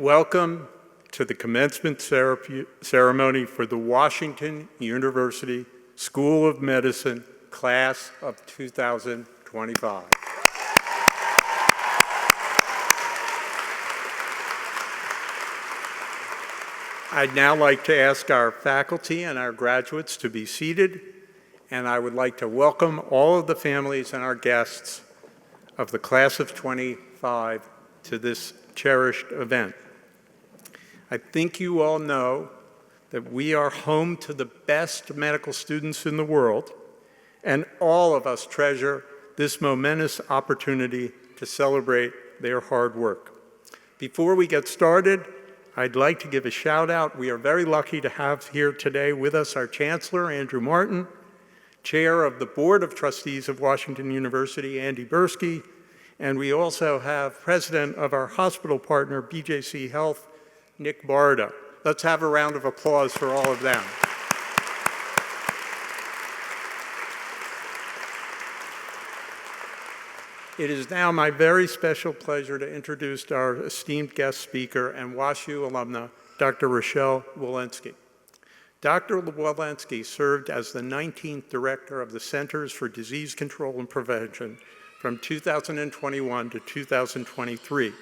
Welcome to the commencement ceremony for the Washington University School of Medicine class of 2025. I'd now like to ask our faculty and our graduates to be seated, and I would like to welcome all of the families and our guests of the class of 25 to this cherished event. I think you all know that we are home to the best medical students in the world, and all of us treasure this momentous opportunity to celebrate their hard work. Before we get started, I'd like to give a shout out. We are very lucky to have here today with us our Chancellor, Andrew Martin, Chair of the Board of Trustees of Washington University, Andy Bursky, and we also have President of our hospital partner, BJC Health, Nick Barda. Let's have a round of applause for all of them. It is now my very special pleasure to introduce our esteemed guest speaker and WashU alumna, Dr. Rochelle Walensky. Dr. Walensky served as the 19th Director of the Centers for Disease Control and Prevention from 2021 to 2023.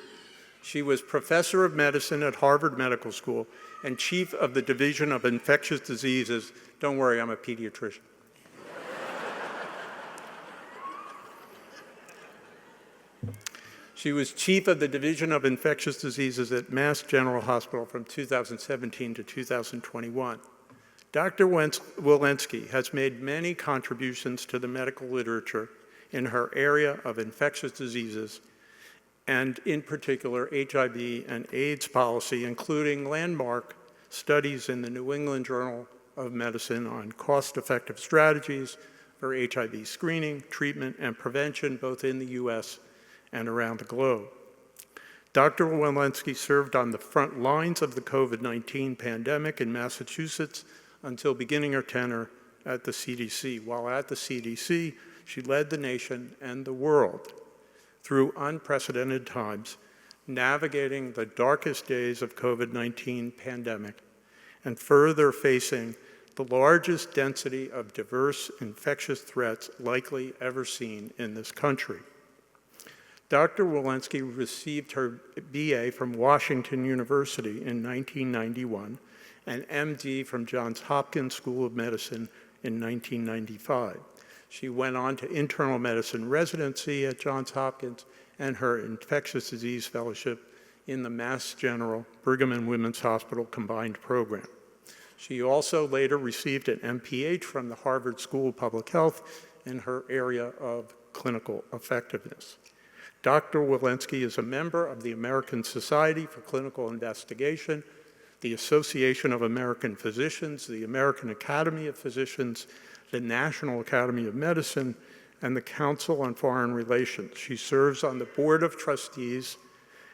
She was Professor of Medicine at Harvard Medical School and Chief of the Division of Infectious Diseases. Don't worry, I'm a pediatrician. She was Chief of the Division of Infectious Diseases at Mass General Hospital from 2017 to 2021. Dr. Walensky has made many contributions to the medical literature in her area of infectious diseases, and in particular HIV and AIDS policy, including landmark studies in the New England Journal of Medicine on cost-effective strategies for HIV screening, treatment, and prevention, both in the US and around the globe. Dr. Walensky served on the front lines of the COVID-19 pandemic in Massachusetts until beginning her tenure at the CDC. While at the CDC, she led the nation and the world through unprecedented times, navigating the darkest days of COVID-19 pandemic and further facing the largest density of diverse infectious threats likely ever seen in this country. Dr. Walensky received her BA from Washington University in 1991 and MD from Johns Hopkins School of Medicine in 1995. She went on to internal medicine residency at Johns Hopkins and her infectious disease fellowship in the Mass General Brigham and Women's Hospital combined program. She also later received an MPH from the Harvard School of Public Health in her area of clinical effectiveness. Dr. Walensky is a member of the American Society for Clinical Investigation, the Association of American Physicians, the American Academy of Physicians, the National Academy of Medicine, and the Council on Foreign Relations. She serves on the Board of Trustees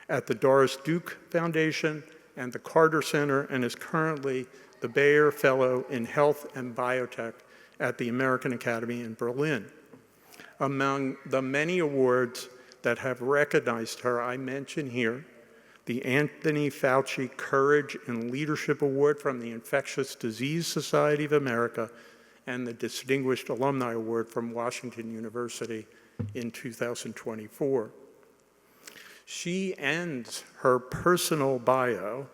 at the Doris Duke Foundation and the Carter Center, and is currently the Bayer Fellow in Health and Biotech at the American Academy in Berlin. Among the many awards that have recognized her, I mention here the Anthony Fauci Courage and Leadership Award from the Infectious Disease Society of America and the Distinguished Alumni Award from Washington University in 2024. She ends her personal bio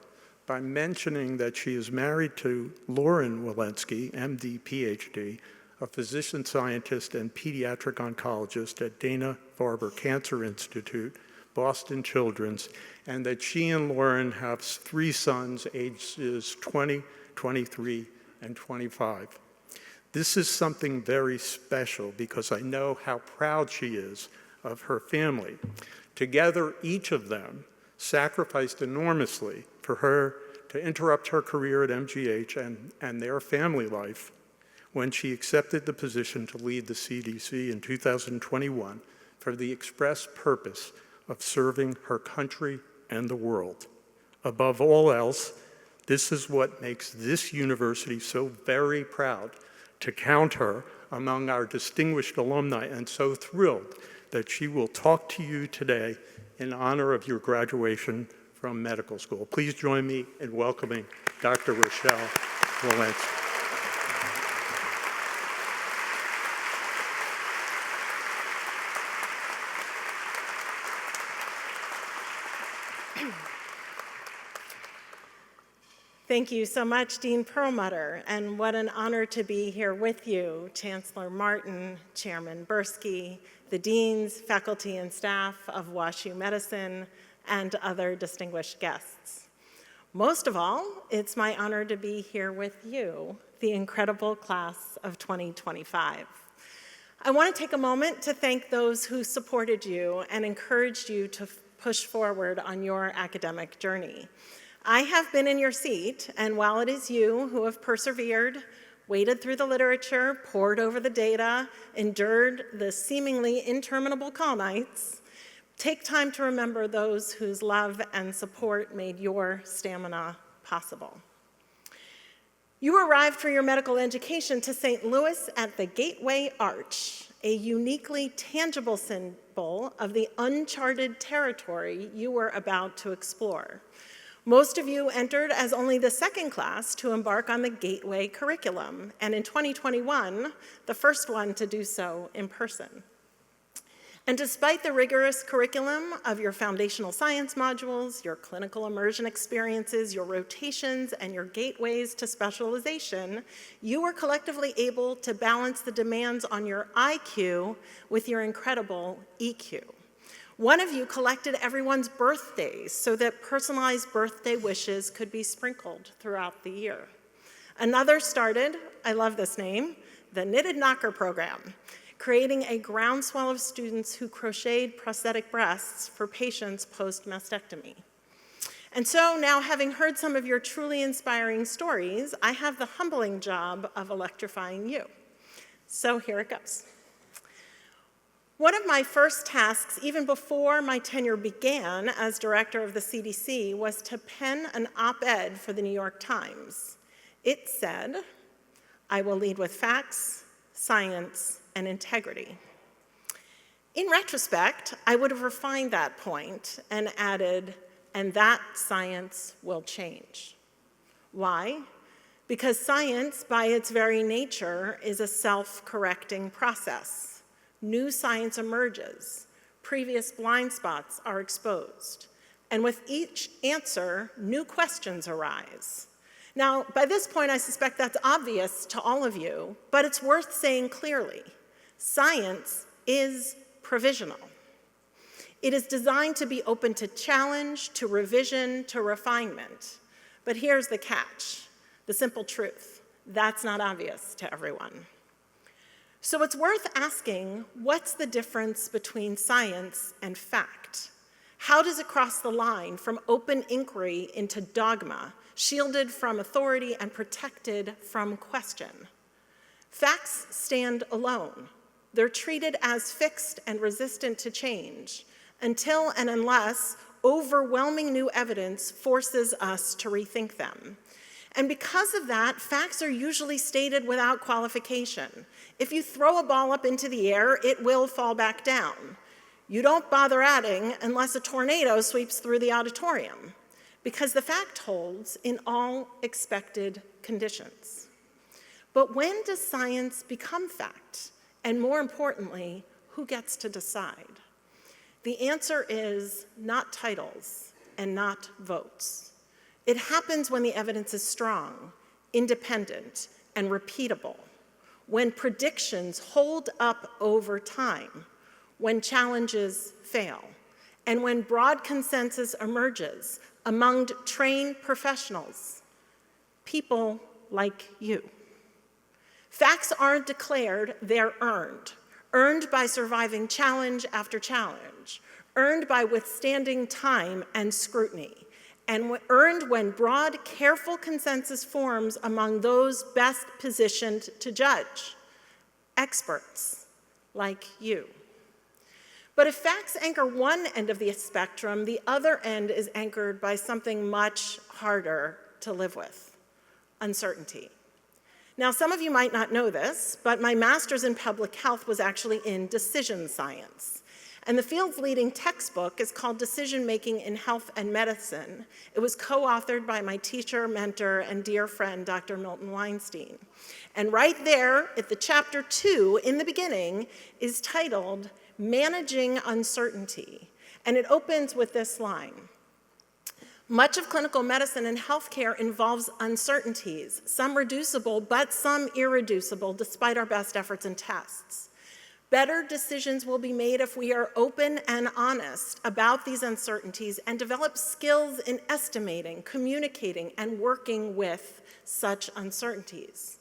by mentioning that she is married to Lauren Walensky, MD, PhD, a physician scientist and pediatric oncologist at Dana-Farber Cancer Institute, Boston Children's, and that she and Lauren have 3 sons, ages 20, 23, and 25. This is something very special because I know how proud she is of her family. Together, each of them sacrificed enormously for her to interrupt her career at MGH and their family life when she accepted the position to lead the CDC in 2021 for the express purpose of serving her country and the world. Above all else, this is what makes this university so very proud to count her among our distinguished alumni, and so thrilled that she will talk to you today in honor of your graduation from medical school. Please join me in welcoming Dr. Rochelle Walensky. Thank you so much, Dean Perlmutter, and what an honor to be here with you, Chancellor Martin, Chairman Bursky, the deans, faculty, and staff of WashU Medicine, and other distinguished guests. Most of all, it's my honor to be here with you, the incredible class of 2025. I want to take a moment to thank those who supported you and encouraged you to push forward on your academic journey. I have been in your seat, and while it is you who have persevered, waded through the literature, pored over the data, endured the seemingly interminable call nights, take time to remember those whose love and support made your stamina possible. You arrived for your medical education to St. Louis at the Gateway Arch, a uniquely tangible symbol of the uncharted territory you were about to explore. Most of you entered as only the second class to embark on the Gateway curriculum, and in 2021, the first one to do so in person. And despite the rigorous curriculum of your foundational science modules, your clinical immersion experiences, your rotations, and your gateways to specialization, you were collectively able to balance the demands on your IQ with your incredible EQ. One of you collected everyone's birthdays so that personalized birthday wishes could be sprinkled throughout the year. Another started, I love this name, the Knitted Knocker program, creating a groundswell of students who crocheted prosthetic breasts for patients post-mastectomy. And so now, having heard some of your truly inspiring stories, I have the humbling job of electrifying you. So here it goes. One of my first tasks, even before my tenure began as director of the CDC, was to pen an op-ed for the New York Times. It said, "I will lead with facts, science, and integrity." In retrospect, I would have refined that point and added, "and that science will change." Why? Because science, by its very nature, is a self-correcting process. New science emerges, previous blind spots are exposed, and with each answer, new questions arise. Now, by this point, I suspect that's obvious to all of you, but it's worth saying clearly. Science is provisional. It is designed to be open to challenge, to revision, to refinement. But here's the catch, the simple truth. That's not obvious to everyone. So it's worth asking, what's the difference between science and fact? How does it cross the line from open inquiry into dogma, shielded from authority and protected from question? Facts stand alone. They're treated as fixed and resistant to change until and unless overwhelming new evidence forces us to rethink them. And because of that, facts are usually stated without qualification. If you throw a ball up into the air, it will fall back down. You don't bother adding unless a tornado sweeps through the auditorium, because the fact holds in all expected conditions. But when does science become fact? And more importantly, who gets to decide? The answer is not titles and not votes. It happens when the evidence is strong, independent, and repeatable, when predictions hold up over time, when challenges fail, and when broad consensus emerges among trained professionals, people like you. Facts aren't declared, they're earned. Earned by surviving challenge after challenge, earned by withstanding time and scrutiny, and earned when broad, careful consensus forms among those best positioned to judge, experts like you. But if facts anchor one end of the spectrum, the other end is anchored by something much harder to live with: uncertainty. Now, some of you might not know this, but my master's in public health was actually in decision science. And the field's leading textbook is called Decision Making in Health and Medicine. It was co-authored by my teacher, mentor, and dear friend, Dr. Milton Weinstein. And right there at the chapter 2 in the beginning is titled Managing Uncertainty. And it opens with this line: Much of clinical medicine and healthcare involves uncertainties, some reducible, but some irreducible, despite our best efforts and tests. Better decisions will be made if we are open and honest about these uncertainties and develop skills in estimating, communicating, and working with such uncertainties.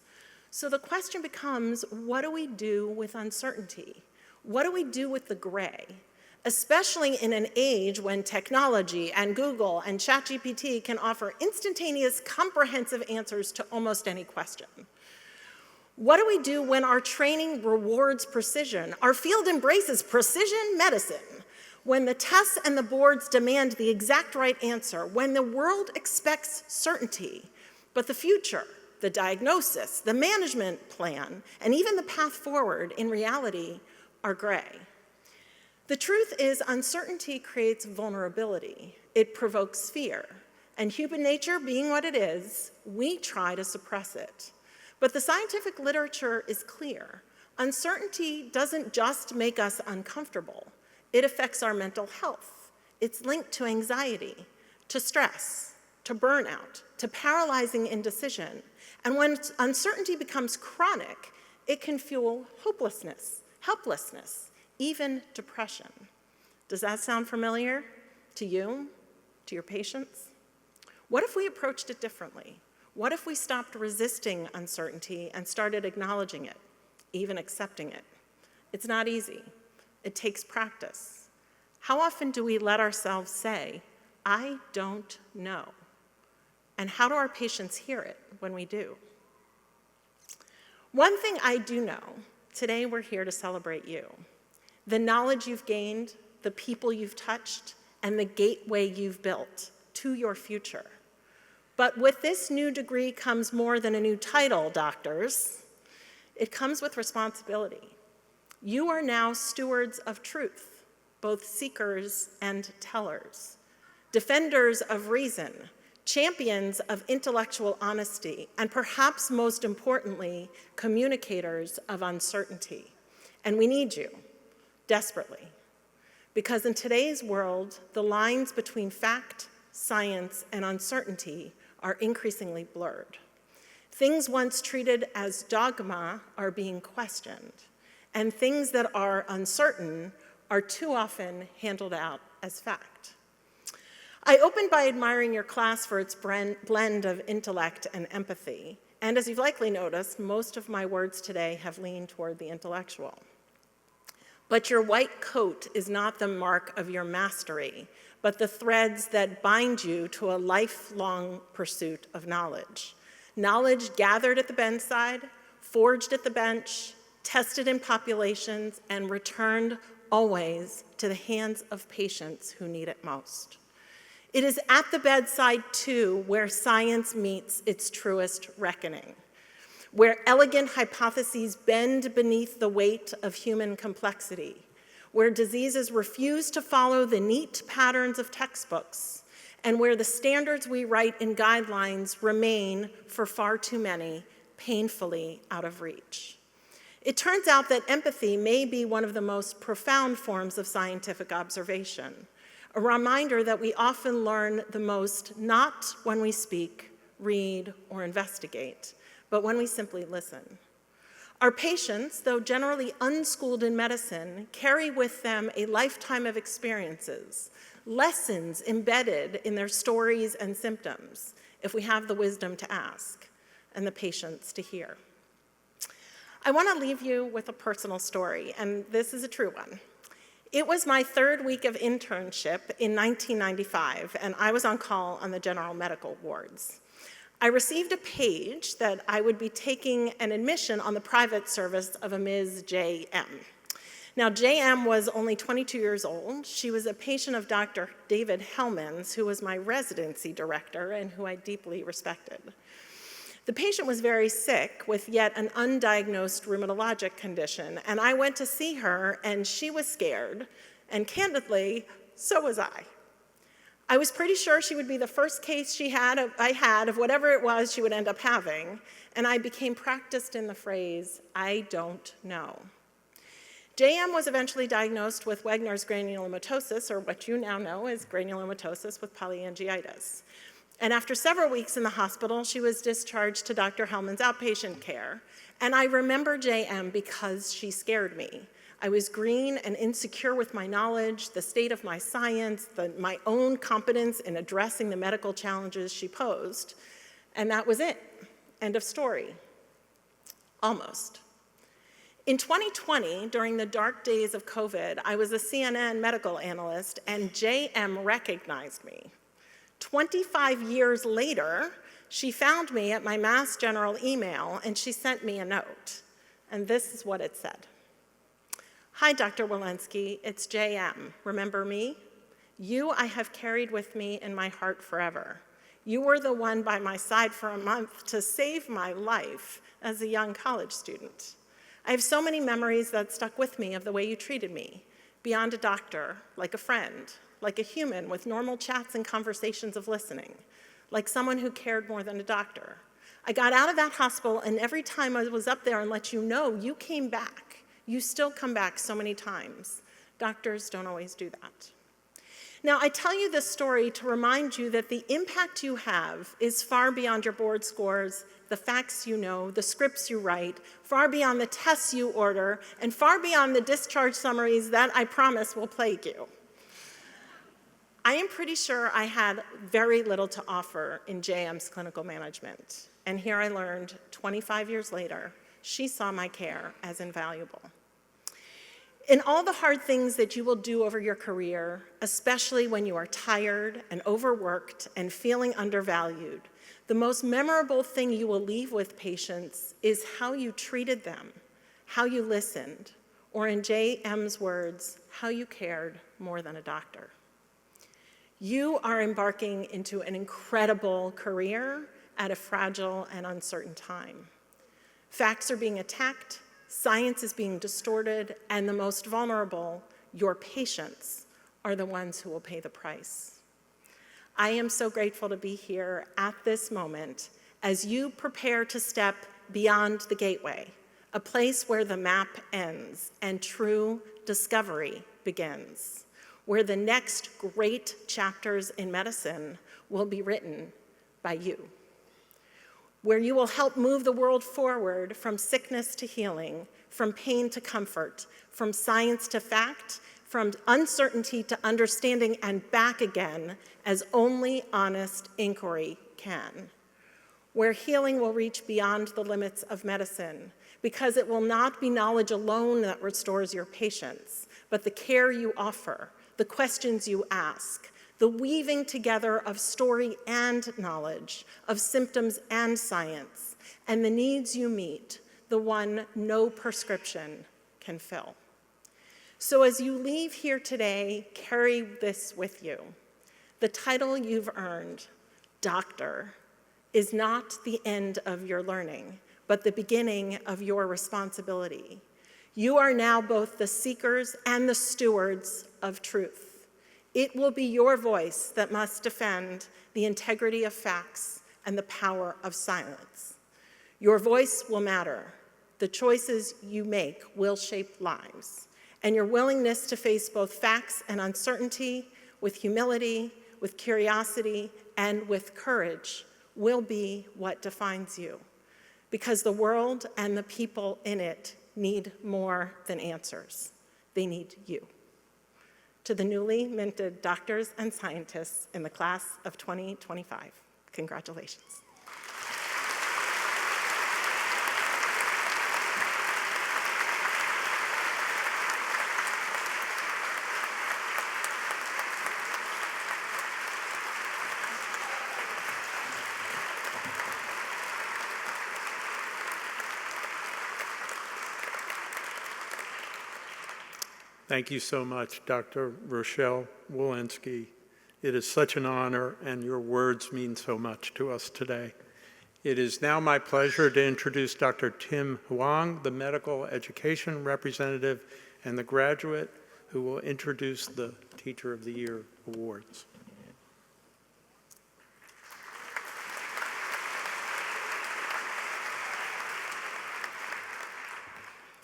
So the question becomes, what do we do with uncertainty? What do we do with the gray? Especially in an age when technology and Google and ChatGPT can offer instantaneous, comprehensive answers to almost any question. What do we do when our training rewards precision? Our field embraces precision medicine. When the tests and the boards demand the exact right answer, when the world expects certainty, but the future, the diagnosis, the management plan, and even the path forward in reality are gray. The truth is, uncertainty creates vulnerability. It provokes fear. And human nature being what it is, we try to suppress it. But the scientific literature is clear. Uncertainty doesn't just make us uncomfortable. It affects our mental health. It's linked to anxiety, to stress, to burnout, to paralyzing indecision. And when uncertainty becomes chronic, it can fuel hopelessness, helplessness, even depression. Does that sound familiar to you, to your patients? What if we approached it differently? What if we stopped resisting uncertainty and started acknowledging it, even accepting it? It's not easy. It takes practice. How often do we let ourselves say, I don't know? And how do our patients hear it when we do? One thing I do know, today we're here to celebrate you. The knowledge you've gained, the people you've touched, and the gateway you've built to your future. But with this new degree comes more than a new title, doctors. It comes with responsibility. You are now stewards of truth, both seekers and tellers, defenders of reason, champions of intellectual honesty, and perhaps most importantly, communicators of uncertainty. And we need you, desperately. Because in today's world, the lines between fact, science, and uncertainty are increasingly blurred. Things once treated as dogma are being questioned, and things that are uncertain are too often handled out as fact. I opened by admiring your class for its blend of intellect and empathy, and as you've likely noticed, most of my words today have leaned toward the intellectual. But your white coat is not the mark of your mastery, but the threads that bind you to a lifelong pursuit of knowledge. Knowledge gathered at the bedside, forged at the bench, tested in populations, and returned always to the hands of patients who need it most. It is at the bedside, too, where science meets its truest reckoning, where elegant hypotheses bend beneath the weight of human complexity, where diseases refuse to follow the neat patterns of textbooks, and where the standards we write in guidelines remain, for far too many, painfully out of reach. It turns out that empathy may be one of the most profound forms of scientific observation, a reminder that we often learn the most not when we speak, read, or investigate, but when we simply listen. Our patients, though generally unschooled in medicine, carry with them a lifetime of experiences, lessons embedded in their stories and symptoms, if we have the wisdom to ask and the patience to hear. I want to leave you with a personal story, and this is a true one. It was my third week of internship in 1995, and I was on call on the general medical wards. I received a page that I would be taking an admission on the private service of a Ms. J.M. Now, J.M. was only 22 years old. She was a patient of Dr. David Hellman's, who was my residency director and who I deeply respected. The patient was very sick with yet an undiagnosed rheumatologic condition, and I went to see her, and she was scared, and candidly, so was I. I was pretty sure she would be the first case I had of whatever it was she would end up having, and I became practiced in the phrase, I don't know. JM was eventually diagnosed with Wegener's granulomatosis, or what you now know as granulomatosis with polyangiitis. And after several weeks in the hospital, she was discharged to Dr. Hellman's outpatient care. And I remember JM because she scared me. I was green and insecure with my knowledge, the state of my science, my own competence in addressing the medical challenges she posed. And that was it. End of story. Almost. In 2020, during the dark days of COVID, I was a CNN medical analyst, and JM recognized me. 25 years later, she found me at my Mass General email, and she sent me a note. And this is what it said. Hi, Dr. Walensky, it's JM. Remember me? You I have carried with me in my heart forever. You were the one by my side for a month to save my life as a young college student. I have so many memories that stuck with me of the way you treated me, beyond a doctor, like a friend, like a human with normal chats and conversations of listening, like someone who cared more than a doctor. I got out of that hospital, and every time I was up there and let you know, you came back. You still come back so many times. Doctors don't always do that. Now, I tell you this story to remind you that the impact you have is far beyond your board scores, the facts you know, the scripts you write, far beyond the tests you order, and far beyond the discharge summaries that I promise will plague you. I am pretty sure I had very little to offer in JM's clinical management, and here I learned 25 years later, she saw my care as invaluable. In all the hard things that you will do over your career, especially when you are tired and overworked and feeling undervalued, the most memorable thing you will leave with patients is how you treated them, how you listened, or in JM's words, how you cared more than a doctor. You are embarking into an incredible career at a fragile and uncertain time. Facts are being attacked, science is being distorted, and the most vulnerable, your patients, are the ones who will pay the price. I am so grateful to be here at this moment as you prepare to step beyond the gateway, a place where the map ends and true discovery begins, where the next great chapters in medicine will be written by you, where you will help move the world forward from sickness to healing, from pain to comfort, from science to fact, from uncertainty to understanding, and back again, as only honest inquiry can. Where healing will reach beyond the limits of medicine, because it will not be knowledge alone that restores your patients, but the care you offer, the questions you ask, the weaving together of story and knowledge, of symptoms and science, and the needs you meet, the one no prescription can fill. So as you leave here today, carry this with you. The title you've earned, doctor, is not the end of your learning, but the beginning of your responsibility. You are now both the seekers and the stewards of truth. It will be your voice that must defend the integrity of facts and the power of silence. Your voice will matter. The choices you make will shape lives. And your willingness to face both facts and uncertainty with humility, with curiosity, and with courage will be what defines you. Because the world and the people in it need more than answers. They need you. To the newly minted doctors and scientists in the class of 2025, congratulations. Thank you so much, Dr. Rochelle Walensky. It is such an honor, and your words mean so much to us today. It is now my pleasure to introduce Dr. Tim Huang, the medical education representative and the graduate who will introduce the Teacher of the Year awards.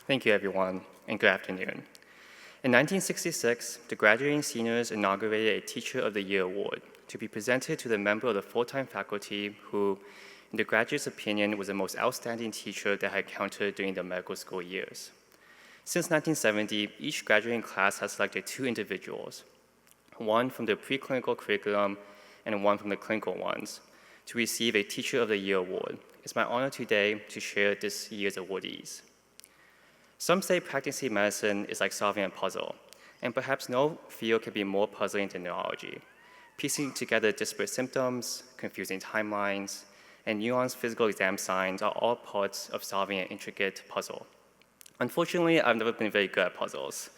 Thank you, everyone, and good afternoon. In 1966, the graduating seniors inaugurated a Teacher of the Year award to be presented to the member of the full-time faculty who, in the graduate's opinion, was the most outstanding teacher they had encountered during their medical school years. Since 1970, each graduating class has selected 2 individuals, one from the preclinical curriculum and one from the clinical ones, to receive a Teacher of the Year award. It's my honor today to share this year's awardees. Some say practicing medicine is like solving a puzzle, and perhaps no field can be more puzzling than neurology. Piecing together disparate symptoms, confusing timelines, and nuanced physical exam signs are all parts of solving an intricate puzzle. Unfortunately, I've never been very good at puzzles,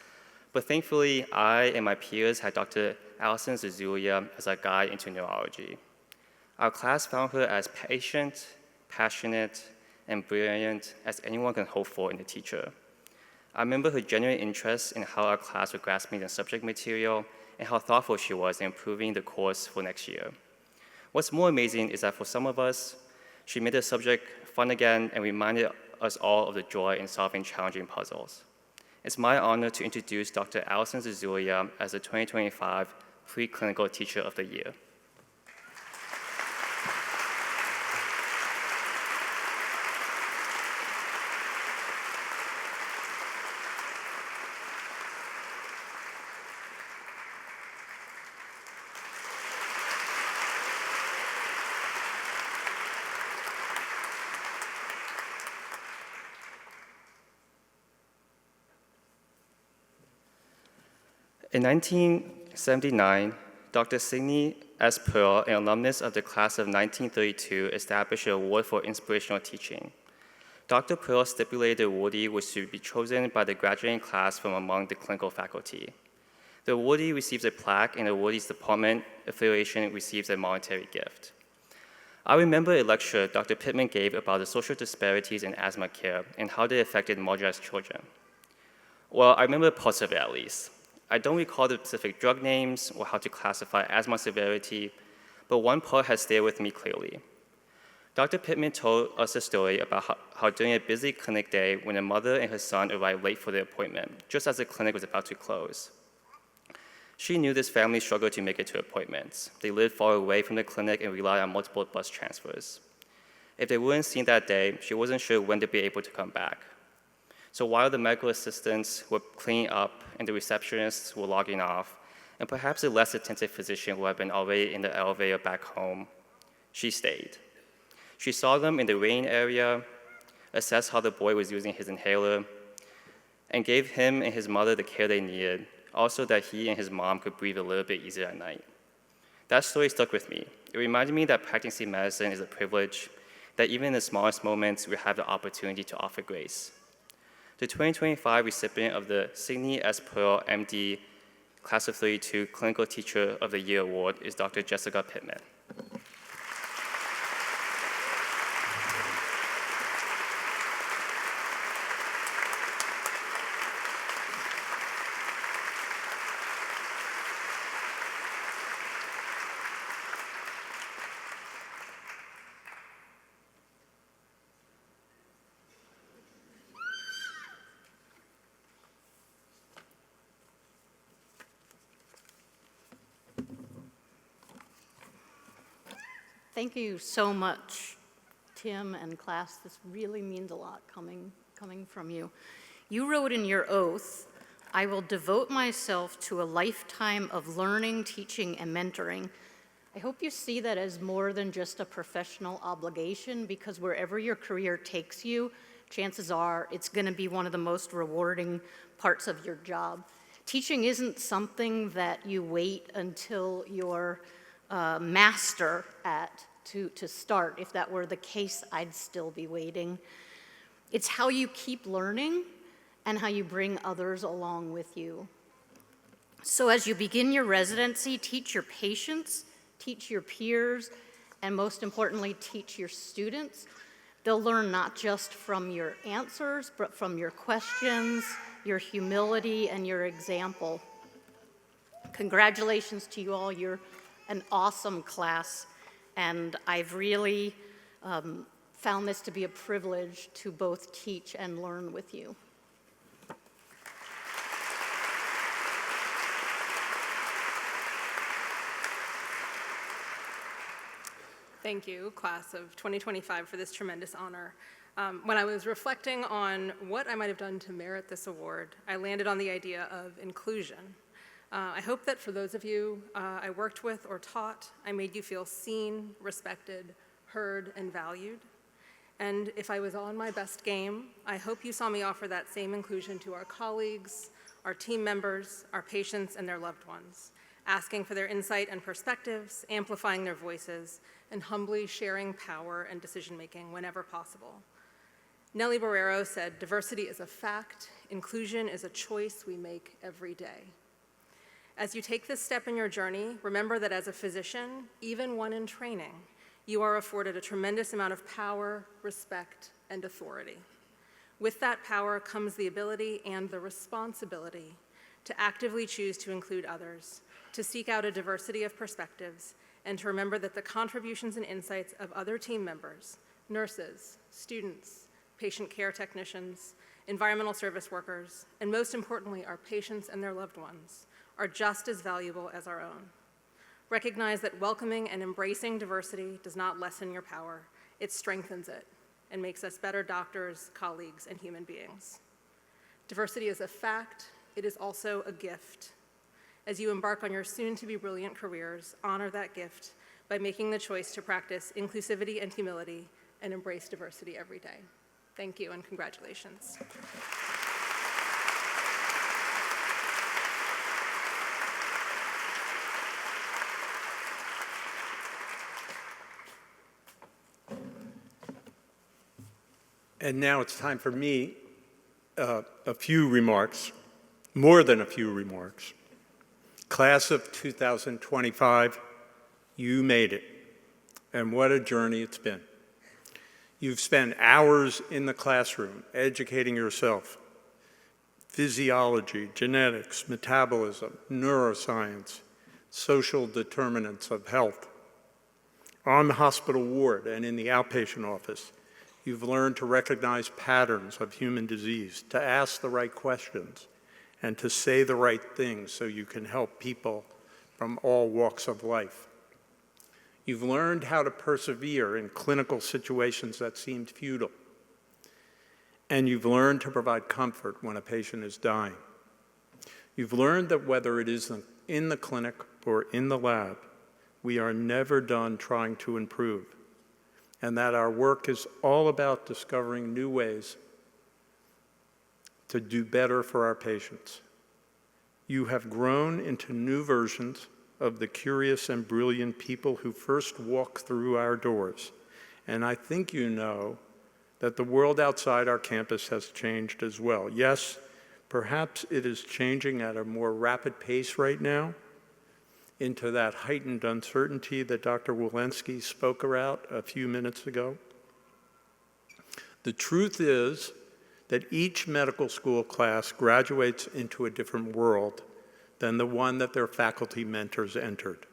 but thankfully, I and my peers had Dr. Allison Zuzulia as our guide into neurology. Our class found her as patient, passionate, and brilliant as anyone can hope for in a teacher. I remember her genuine interest in how our class would grasp the subject material and how thoughtful she was in improving the course for next year. What's more amazing is that for some of us, she made the subject fun again and reminded us all of the joy in solving challenging puzzles. It's my honor to introduce Dr. Allison Zuzulia as the 2025 Preclinical Teacher of the Year. In 1979, Dr. Sidney S. Pearl, an alumnus of the class of 1932, established an award for inspirational teaching. Dr. Pearl stipulated the awardee was to be chosen by the graduating class from among the clinical faculty. The awardee receives a plaque, and the awardee's department affiliation receives a monetary gift. I remember a lecture Dr. Pittman gave about the social disparities in asthma care and how they affected marginalized children. Well, I remember parts of it at least. I don't recall the specific drug names or how to classify asthma severity, but one part has stayed with me clearly. Dr. Pittman told us a story about how during a busy clinic day when a mother and her son arrived late for their appointment, just as the clinic was about to close. She knew this family struggled to make it to appointments. They lived far away from the clinic and relied on multiple bus transfers. If they weren't seen that day, she wasn't sure when they'd be able to come back. So while the medical assistants were cleaning up and the receptionists were logging off, and perhaps a less attentive physician who had been already in the elevator back home, she stayed. She saw them in the waiting area, assessed how the boy was using his inhaler, and gave him and his mother the care they needed, also that he and his mom could breathe a little bit easier at night. That story stuck with me. It reminded me that practicing medicine is a privilege, that even in the smallest moments, we have the opportunity to offer grace. The 2025 recipient of the Sidney S. Pearl, MD, Class of 32 Clinical Teacher of the Year Award is Dr. Jessica Pittman. Thank you so much, Tim and class. This really means a lot coming from you. You wrote in your oath, "I will devote myself to a lifetime of learning, teaching, and mentoring." I hope you see that as more than just a professional obligation, because wherever your career takes you, chances are it's going to be one of the most rewarding parts of your job. Teaching isn't something that you wait until you're master at to start. If that were the case, I'd still be waiting. It's how you keep learning and how you bring others along with you. So as you begin your residency, teach your patients, teach your peers, and most importantly, teach your students. They'll learn not just from your answers, but from your questions, your humility, and your example. Congratulations to you all. You're an awesome class, and I've really found this to be a privilege to both teach and learn with you. thank you, class of 2025, for this tremendous honor. When I was reflecting on what I might have done to merit this award, I landed on the idea of inclusion. I hope that for those of you I worked with or taught, I made you feel seen, respected, heard, and valued. And if I was on my best game, I hope you saw me offer that same inclusion to our colleagues, our team members, our patients, and their loved ones, asking for their insight and perspectives, amplifying their voices, and humbly sharing power and decision-making whenever possible. Nellie Barrero said, "Diversity is a fact, inclusion is a choice we make every day." As you take this step in your journey, remember that as a physician, even one in training, you are afforded a tremendous amount of power, respect, and authority. With that power comes the ability and the responsibility to actively choose to include others, to seek out a diversity of perspectives, and to remember that the contributions and insights of other team members, nurses, students, patient care technicians, environmental service workers, and most importantly, our patients and their loved ones, are just as valuable as our own. Recognize that welcoming and embracing diversity does not lessen your power, it strengthens it and makes us better doctors, colleagues, and human beings. Diversity is a fact, it is also a gift. As you embark on your soon-to-be brilliant careers, honor that gift by making the choice to practice inclusivity and humility and embrace diversity every day. Thank you and congratulations. And now it's time for me, a few remarks, more than a few remarks. Class of 2025, you made it. And what a journey it's been. You've spent hours in the classroom educating yourself. Physiology, genetics, metabolism, neuroscience, social determinants of health. On the hospital ward and in the outpatient office, you've learned to recognize patterns of human disease, to ask the right questions, and to say the right things so you can help people from all walks of life. You've learned how to persevere in clinical situations that seemed futile. And you've learned to provide comfort when a patient is dying. You've learned that whether it is in the clinic or in the lab, we are never done trying to improve, and that our work is all about discovering new ways to do better for our patients. You have grown into new versions of the curious and brilliant people who first walked through our doors. And I think you know that the world outside our campus has changed as well. Yes, perhaps it is changing at a more rapid pace right now into that heightened uncertainty that Dr. Walensky spoke about a few minutes ago. The truth is that each medical school class graduates into a different world than the one that their faculty mentors entered.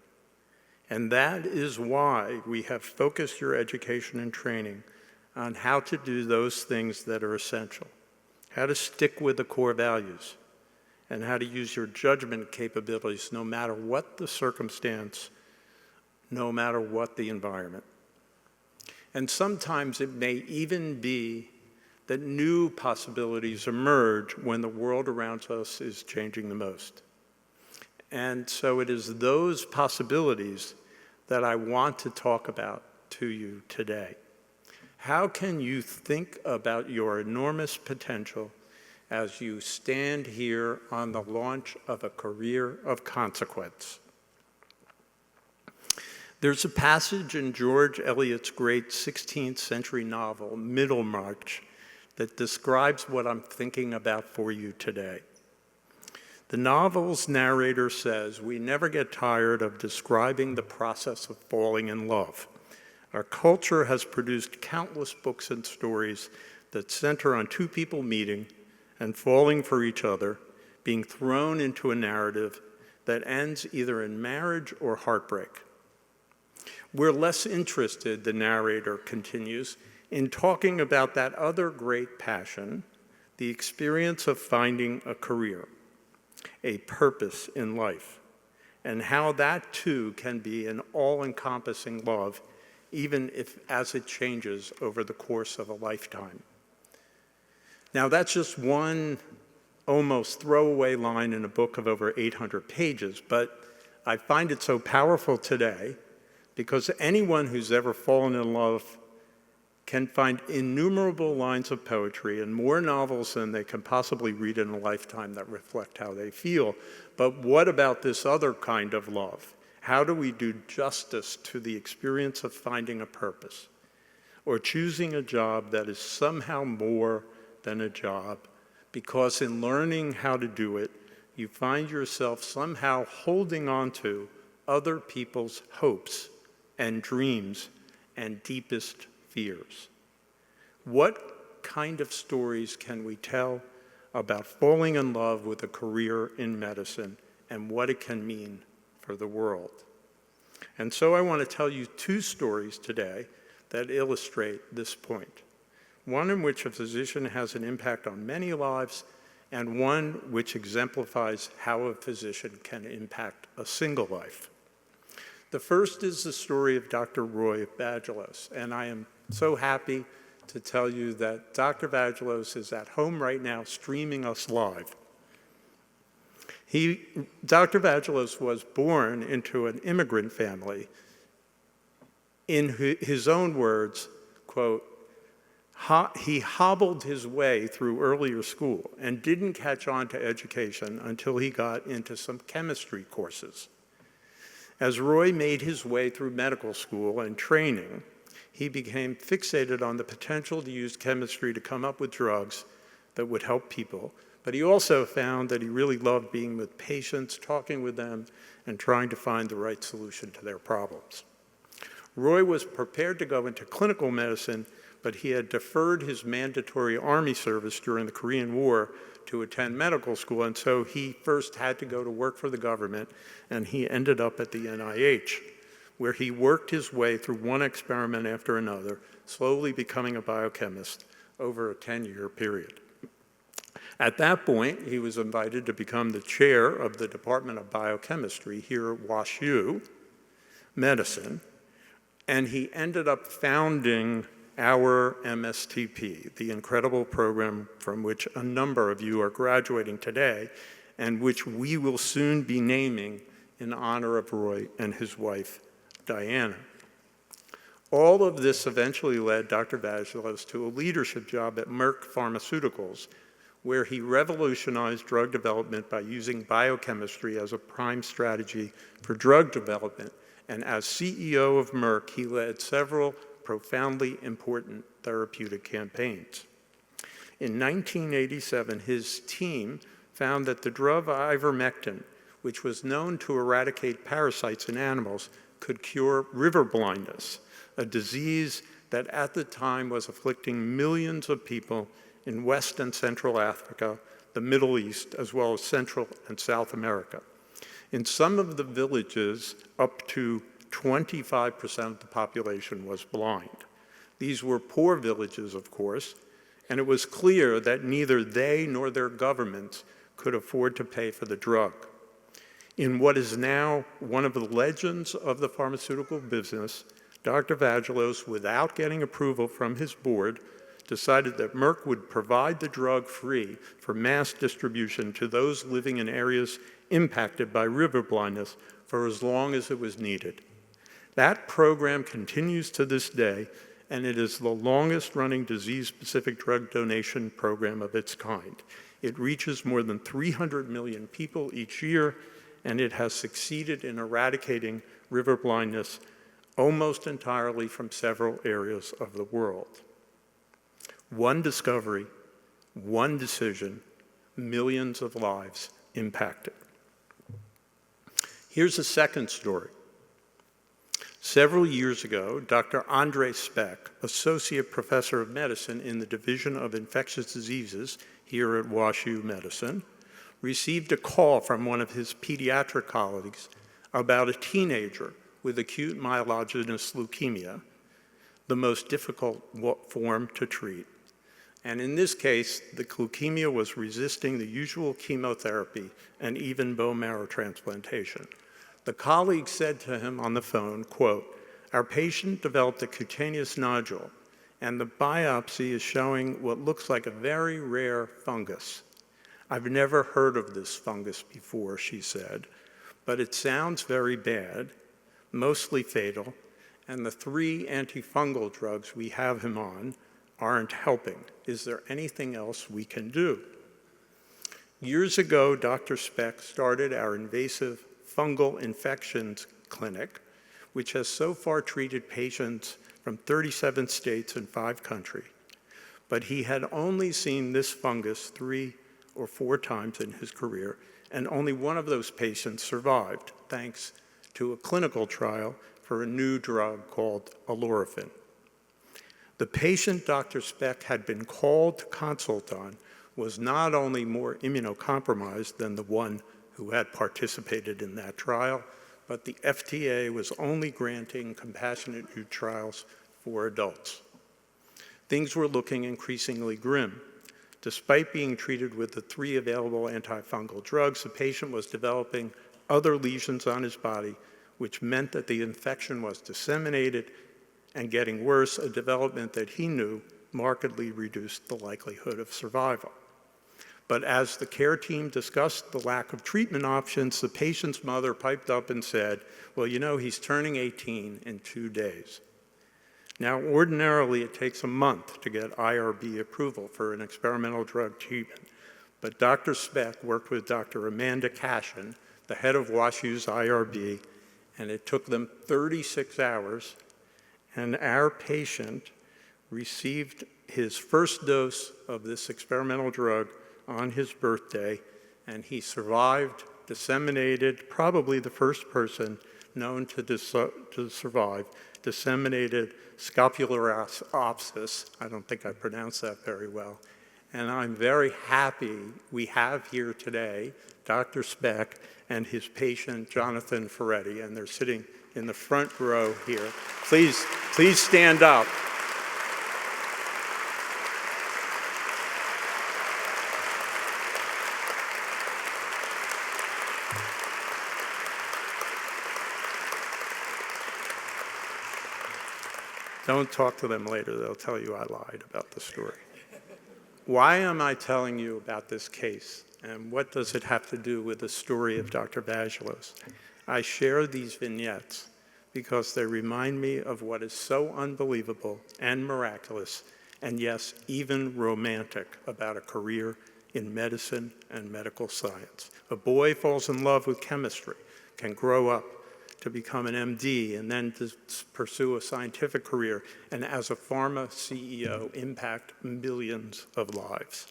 And that is why we have focused your education and training on how to do those things that are essential, how to stick with the core values, and how to use your judgment capabilities no matter what the circumstance, no matter what the environment. And sometimes it may even be that new possibilities emerge when the world around us is changing the most. And so it is those possibilities that I want to talk about to you today. How can you think about your enormous potential as you stand here on the launch of a career of consequence? There's a passage in George Eliot's great 16th century novel, Middlemarch, that describes what I'm thinking about for you today. The novel's narrator says, "We never get tired of describing the process of falling in love. Our culture has produced countless books and stories that center on two people meeting and falling for each other, being thrown into a narrative that ends either in marriage or heartbreak. We're less interested," the narrator continues, "in talking about that other great passion, the experience of finding a career, a purpose in life, and how that too can be an all-encompassing love even if as it changes over the course of a lifetime. Now, that's just one almost throwaway line in a book of over 800 pages, but I find it so powerful today because anyone who's ever fallen in love can find innumerable lines of poetry and more novels than they can possibly read in a lifetime that reflect how they feel. But what about this other kind of love? How do we do justice to the experience of finding a purpose or choosing a job that is somehow more than a job? Because in learning how to do it, you find yourself somehow holding on to other people's hopes and dreams and deepest fears. What kind of stories can we tell about falling in love with a career in medicine and what it can mean for the world? And so I want to tell you two stories today that illustrate this point. One in which a physician has an impact on many lives, and one which exemplifies how a physician can impact a single life. The first is the story of Dr. Roy Vagelos, and I am so happy to tell you that Dr. Vagelos is at home right now streaming us live. Dr. Vagelos was born into an immigrant family. In his own words, quote, he hobbled his way through earlier school and didn't catch on to education until he got into some chemistry courses. As Roy made his way through medical school and training, he became fixated on the potential to use chemistry to come up with drugs that would help people. But he also found that he really loved being with patients, talking with them, and trying to find the right solution to their problems. Roy was prepared to go into clinical medicine, but he had deferred his mandatory Army service during the Korean War to attend medical school, and so he first had to go to work for the government, and he ended up at the NIH, where he worked his way through one experiment after another, slowly becoming a biochemist over a 10-year period. At that point, he was invited to become the chair of the Department of Biochemistry here at WashU Medicine, and he ended up founding our MSTP, the incredible program from which a number of you are graduating today, and which we will soon be naming in honor of Roy and his wife, Diana. All of this eventually led Dr. Vagelos to a leadership job at Merck Pharmaceuticals, where he revolutionized drug development by using biochemistry as a prime strategy for drug development. And as CEO of Merck, he led several profoundly important therapeutic campaigns. In 1987, his team found that the drug ivermectin, which was known to eradicate parasites in animals, could cure river blindness, a disease that at the time was afflicting millions of people in West and Central Africa, the Middle East, as well as Central and South America. In some of the villages, up to 25% of the population was blind. These were poor villages, of course, and it was clear that neither they nor their governments could afford to pay for the drug. In what is now one of the legends of the pharmaceutical business, Dr. Vagelos, without getting approval from his board, decided that Merck would provide the drug free for mass distribution to those living in areas impacted by river blindness for as long as it was needed. That program continues to this day, and it is the longest-running disease-specific drug donation program of its kind. It reaches more than 300 million people each year, and it has succeeded in eradicating river blindness almost entirely from several areas of the world. One discovery, one decision, millions of lives impacted. Here's a second story. Several years ago, Dr. Andre Speck, Associate Professor of Medicine in the Division of Infectious Diseases here at WashU Medicine, received a call from one of his pediatric colleagues about a teenager with acute myelogenous leukemia, the most difficult form to treat. And in this case, the leukemia was resisting the usual chemotherapy and even bone marrow transplantation. The colleague said to him on the phone, quote, Our patient developed a cutaneous nodule, and the biopsy is showing what looks like a very rare fungus. I've never heard of this fungus before, she said, but it sounds very bad, mostly fatal, and the 3 antifungal drugs we have him on aren't helping. Is there anything else we can do? Years ago, Dr. Speck started our invasive fungal infections clinic, which has so far treated patients from 37 states and 5 countries. But he had only seen this fungus 3 or 4 times in his career, and only one of those patients survived, thanks to a clinical trial for a new drug called alorafin. The patient Dr. Speck had been called to consult on was not only more immunocompromised than the one who had participated in that trial, but the FDA was only granting compassionate use trials for adults. Things were looking increasingly grim. Despite being treated with the 3 available antifungal drugs, the patient was developing other lesions on his body, which meant that the infection was disseminated and getting worse, a development that he knew markedly reduced the likelihood of survival. But as the care team discussed the lack of treatment options, the patient's mother piped up and said, well, you know, he's turning 18 in 2 days. Now, ordinarily, it takes a month to get IRB approval for an experimental drug treatment, but Dr. Speck worked with Dr. Amanda Cashin, the head of WashU's IRB, and it took them 36 hours, and our patient received his first dose of this experimental drug on his birthday, and he survived, disseminated, probably the first person known to survive, disseminated scapuloropsis. I don't think I pronounced that very well. And I'm very happy we have here today Dr. Speck and his patient, Jonathan Ferretti, and they're sitting in the front row here. Please stand up. Don't talk to them later. They'll tell you I lied about the story. Why am I telling you about this case, and what does it have to do with the story of Dr. Vagelos? I share these vignettes because they remind me of what is so unbelievable and miraculous, and yes, even romantic about a career in medicine and medical science. A boy falls in love with chemistry, can grow up to become an MD, and then to pursue a scientific career, and as a pharma CEO, impact millions of lives.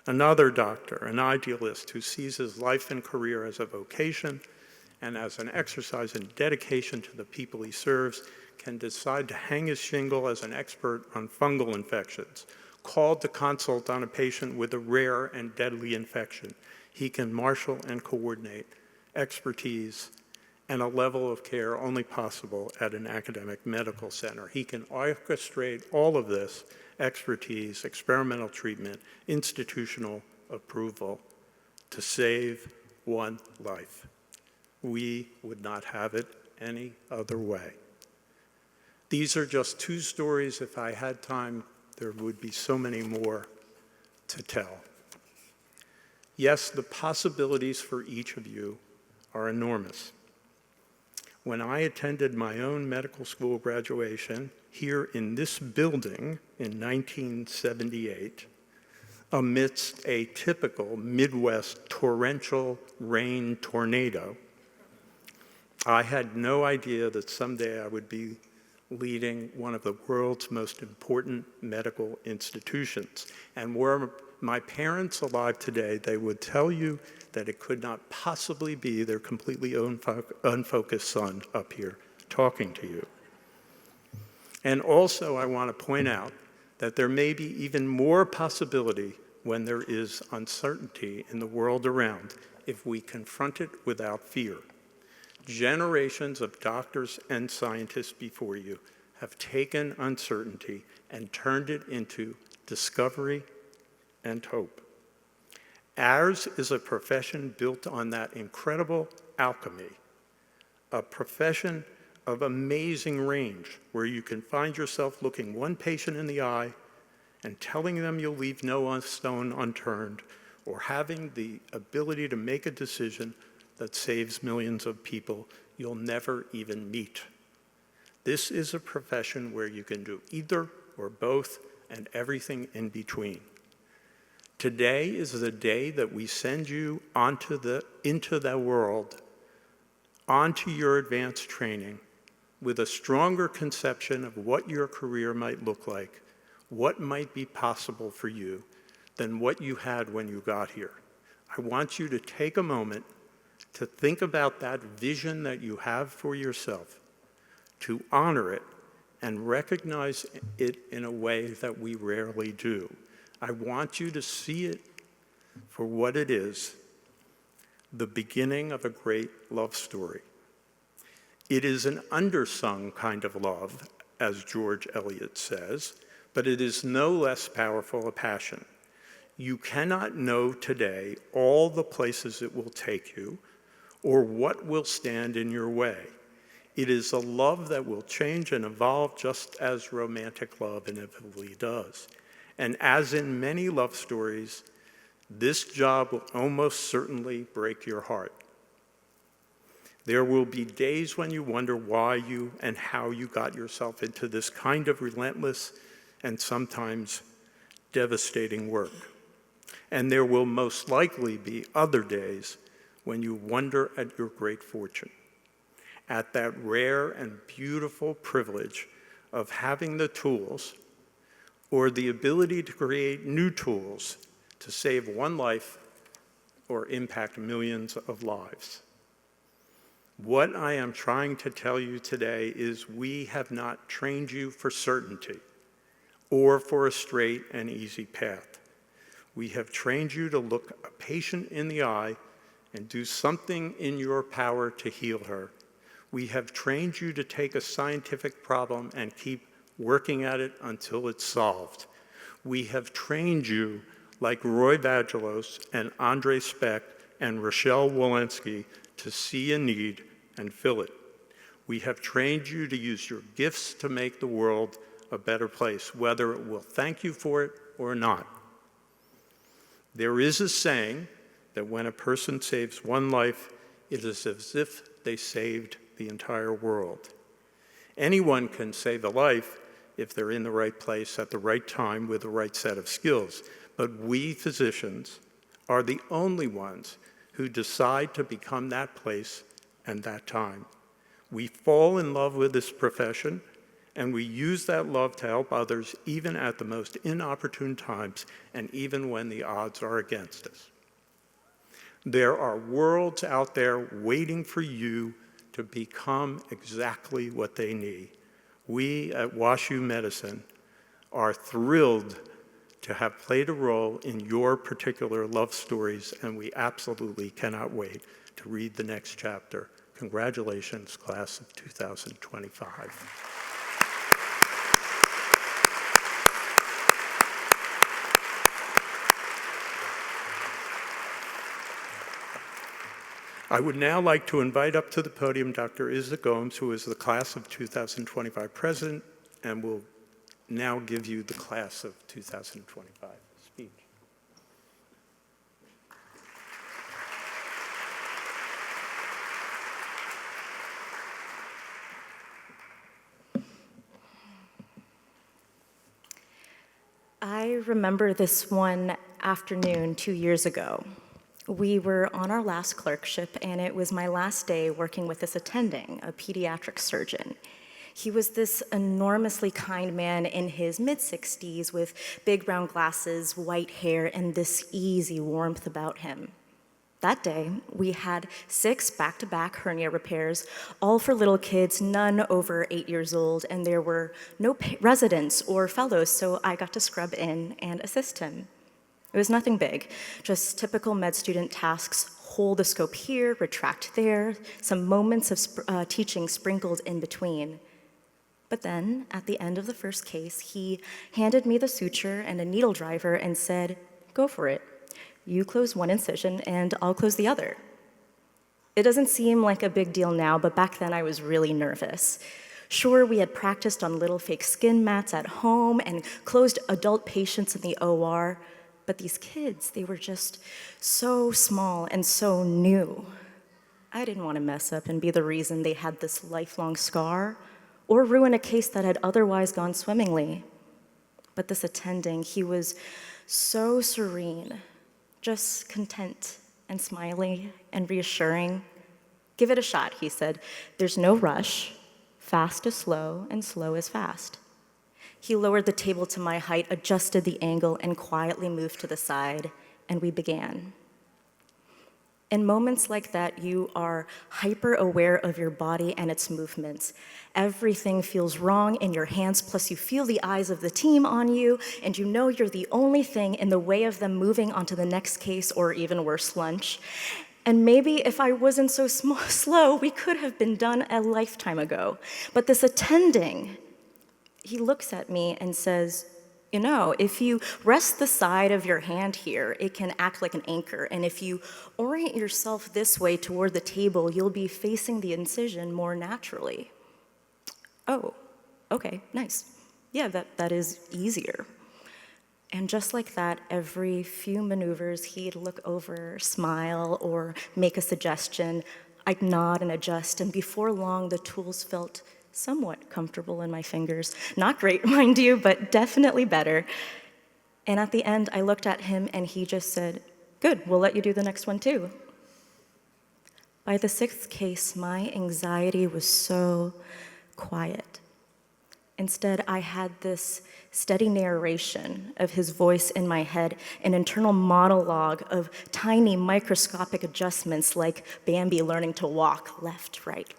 Another doctor, an idealist who sees his life and career as a vocation and as an exercise in dedication to the people he serves, can decide to hang his shingle as an expert on fungal infections. Called to consult on a patient with a rare and deadly infection, he can marshal and coordinate expertise and a level of care only possible at an academic medical center. He can orchestrate all of this expertise, experimental treatment, institutional approval to save one life. We would not have it any other way. These are just 2 stories. If I had time, there would be so many more to tell. Yes, the possibilities for each of you are enormous. When I attended my own medical school graduation here in this building in 1978, amidst a typical Midwest torrential rain tornado, I had no idea that someday I would be leading one of the world's most important medical institutions. And were my parents alive today, they would tell you that it could not possibly be their completely unfocused son up here talking to you. And also, I want to point out that there may be even more possibility when there is uncertainty in the world around if we confront it without fear. Generations of doctors and scientists before you have taken uncertainty and turned it into discovery and hope. Ours is a profession built on that incredible alchemy, a profession of amazing range where you can find yourself looking one patient in the eye and telling them you'll leave no stone unturned, or having the ability to make a decision that saves millions of people you'll never even meet. This is a profession where you can do either or both and everything in between. Today is the day that we send you into the world, onto your advanced training, with a stronger conception of what your career might look like, what might be possible for you than what you had when you got here. I want you to take a moment to think about that vision that you have for yourself, to honor it and recognize it in a way that we rarely do. I want you to see it for what it is, the beginning of a great love story. It is an undersung kind of love, as George Eliot says, but it is no less powerful a passion. You cannot know today all the places it will take you or what will stand in your way. It is a love that will change and evolve just as romantic love inevitably does. And as in many love stories, this job will almost certainly break your heart. There will be days when you wonder why you and how you got yourself into this kind of relentless and sometimes devastating work. And there will most likely be other days when you wonder at your great fortune, at that rare and beautiful privilege of having the tools or the ability to create new tools to save one life or impact millions of lives. What I am trying to tell you today is we have not trained you for certainty or for a straight and easy path. We have trained you to look a patient in the eye and do something in your power to heal her. We have trained you to take a scientific problem and keep working at it until it's solved. We have trained you like Roy Vagelos and Andre Speck and Rochelle Walensky to see a need and fill it. We have trained you to use your gifts to make the world a better place, whether it will thank you for it or not. There is a saying that when a person saves one life, it is as if they saved the entire world. Anyone can save a life if they're in the right place at the right time with the right set of skills. But we physicians are the only ones who decide to become that place and that time. We fall in love with this profession, and we use that love to help others even at the most inopportune times and even when the odds are against us. There are worlds out there waiting for you to become exactly what they need. We at WashU Medicine are thrilled to have played a role in your particular love stories, and we absolutely cannot wait to read the next chapter. Congratulations, class of 2025. I would now like to invite up to the podium Dr. Isla Gomes, who is the class of 2025 president, and will now give you the class of 2025 speech. I remember this one afternoon 2 years ago. We were on our last clerkship, and it was my last day working with this attending, a pediatric surgeon. He was this enormously kind man in his mid-60s with big round glasses, white hair, and this easy warmth about him. That day, we had 6 back-to-back hernia repairs, all for little kids, none over 8 years old, and there were no residents or fellows, so I got to scrub in and assist him. It was nothing big, just typical med student tasks: hold the scope here, retract there, some moments of teaching sprinkled in between. But then, at the end of the first case, he handed me the suture and a needle driver and said, "Go for it. You close one incision and I'll close the other." It doesn't seem like a big deal now, but back then I was really nervous. Sure, we had practiced on little fake skin mats at home and closed adult patients in the OR, but these kids, they were just so small and so new. I didn't want to mess up and be the reason they had this lifelong scar or ruin a case that had otherwise gone swimmingly. But this attending, he was so serene, just content and smiling and reassuring. "Give it a shot," he said. "There's no rush. Fast is slow and slow is fast." He lowered the table to my height, adjusted the angle, and quietly moved to the side, and we began. In moments like that, you are hyper aware of your body and its movements. Everything feels wrong in your hands, plus you feel the eyes of the team on you, and you know you're the only thing in the way of them moving on to the next case or even worse, lunch. And maybe if I wasn't so slow, we could have been done a lifetime ago. But this attending, he looks at me and says, "You know, if you rest the side of your hand here, it can act like an anchor. And if you orient yourself this way toward the table, you'll be facing the incision more naturally." Oh, okay, nice. Yeah, that is easier. And just like that, every few maneuvers, he'd look over, smile, or make a suggestion. I'd nod and adjust, and before long, the tools felt somewhat comfortable in my fingers. Not great, mind you, but definitely better. And at the end, I looked at him, and he just said, "Good, we'll let you do the next one too." By the 6th case, my anxiety was so quiet. Instead, I had this steady narration of his voice in my head, an internal monologue of tiny microscopic adjustments like Bambi learning to walk, left, right,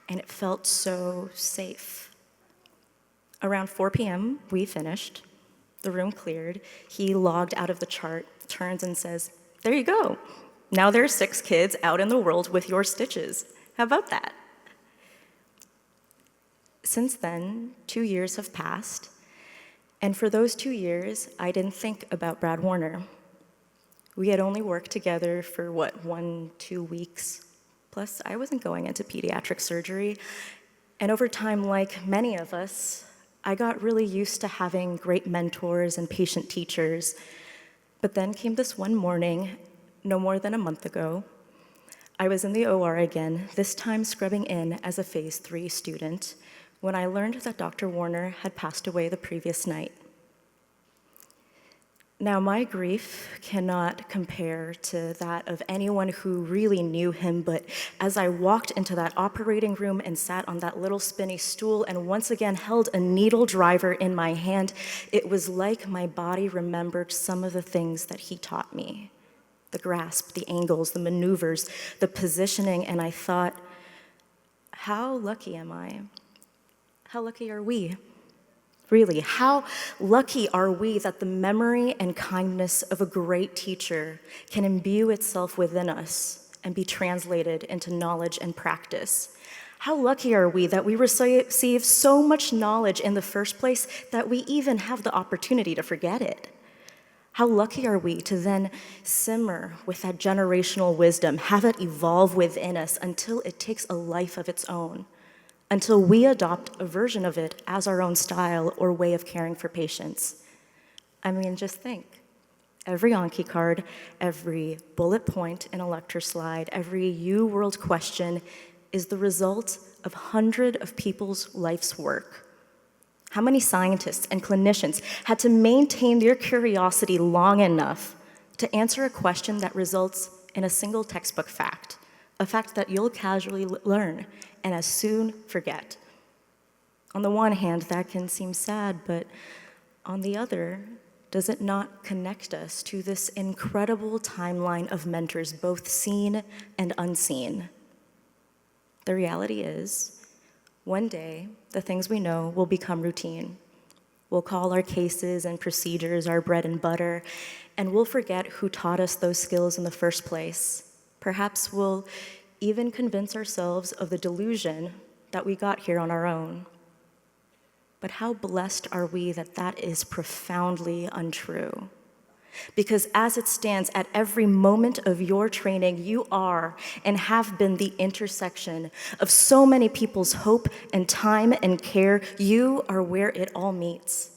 and it felt so safe. Around 4 p.m., we finished. The room cleared. He logged out of the chart, turns and says, "There you go. Now there are 6 kids out in the world with your stitches. How about that?" Since then, 2 years have passed, and for those 2 years, I didn't think about Brad Warner. We had only worked together for, 1-2 weeks? Plus, I wasn't going into pediatric surgery, and over time, like many of us, I got really used to having great mentors and patient teachers. But then came this one morning, no more than a month ago. I was in the OR again, this time scrubbing in as a Phase 3 student, when I learned that Dr. Warner had passed away the previous night. Now, my grief cannot compare to that of anyone who really knew him, but as I walked into that operating room and sat on that little spinny stool and once again held a needle driver in my hand, it was like my body remembered some of the things that he taught me. The grasp, the angles, the maneuvers, the positioning, and I thought, how lucky am I? How lucky are we? Really, how lucky are we that the memory and kindness of a great teacher can imbue itself within us and be translated into knowledge and practice? How lucky are we that we receive so much knowledge in the first place that we even have the opportunity to forget it? How lucky are we to then simmer with that generational wisdom, have it evolve within us until it takes a life of its own, until we adopt a version of it as our own style or way of caring for patients. I mean, just think. Every Anki card, every bullet point in a lecture slide, every UWorld question is the result of hundreds of people's life's work. How many scientists and clinicians had to maintain their curiosity long enough to answer a question that results in a single textbook fact, a fact that you'll casually learn and as soon forget? On the one hand, that can seem sad, but on the other, does it not connect us to this incredible timeline of mentors, both seen and unseen? The reality is, one day, the things we know will become routine. We'll call our cases and procedures our bread and butter, and we'll forget who taught us those skills in the first place. Perhaps we'll even convince ourselves of the delusion that we got here on our own. But how blessed are we that that is profoundly untrue? because as it stands at every moment of your training, you are and have been the intersection of so many people's hope and time and care. You are where it all meets.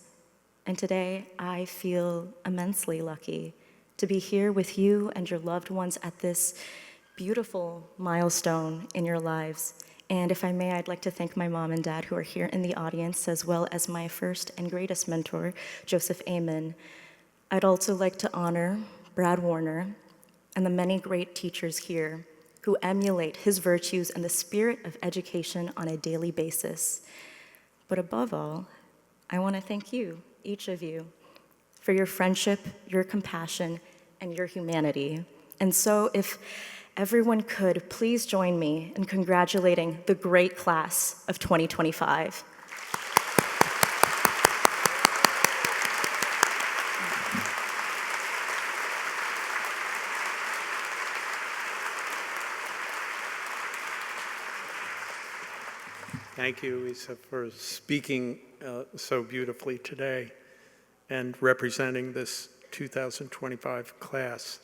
And today, I feel immensely lucky to be here with you and your loved ones at this beautiful milestone in your lives. And if I may, I'd like to thank my mom and dad who are here in the audience, as well as my first and greatest mentor, Joseph Amen. I'd also like to honor Brad Warner and the many great teachers here who emulate his virtues and the spirit of education on a daily basis. But above all, I want to thank you, each of you, for your friendship, your compassion, and your humanity. And so if everyone could, please join me in congratulating the great class of 2025. Thank you, Lisa, for speaking so beautifully today and representing this 2025 class.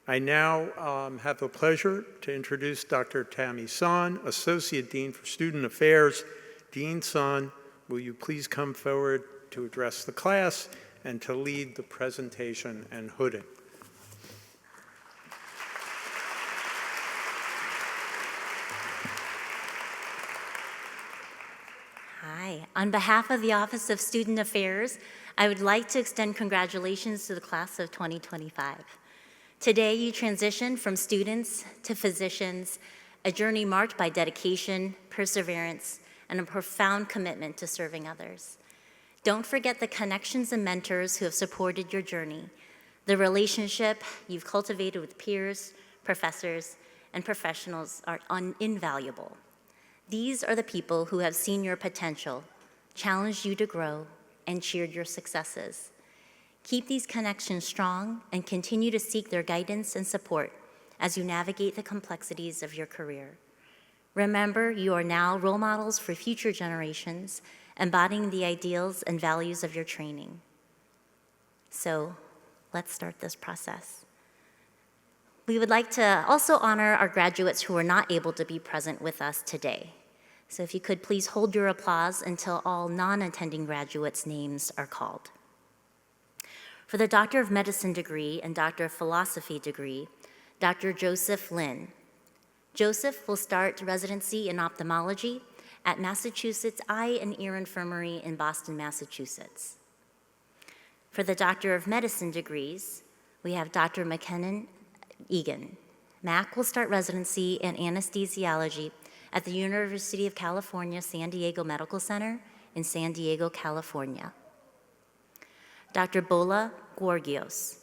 I now have the pleasure to introduce Dr. Tammy Son, Associate Dean for Student Affairs. Dean Son, will you please come forward to address the class and to lead the presentation and hooding? Hi. On behalf of the Office of Student Affairs, I would like to extend congratulations to the class of 2025. Today, you transition from students to physicians, a journey marked by dedication, perseverance, and a profound commitment to serving others. Don't forget the connections and mentors who have supported your journey, the relationship you've cultivated with peers, professors, and professionals are invaluable. These are the people who have seen your potential, challenged you to grow, and cheered your successes. Keep these connections strong and continue to seek their guidance and support as you navigate the complexities of your career. Remember, you are now role models for future generations, embodying the ideals and values of your training. So, let's start this process. We would like to also honor our graduates who are not able to be present with us today. So if you could please hold your applause until all non-attending graduates' names are called. For the Doctor of Medicine degree and Doctor of Philosophy degree, Dr. Joseph Lin. Joseph will start residency in ophthalmology at Massachusetts Eye and Ear Infirmary in Boston, Massachusetts. For the Doctor of Medicine degrees, we have Dr. McKinnon Egan. Mac will start residency in anesthesiology at the University of California, San Diego Medical Center in San Diego, California. Dr. Bola Gorgios.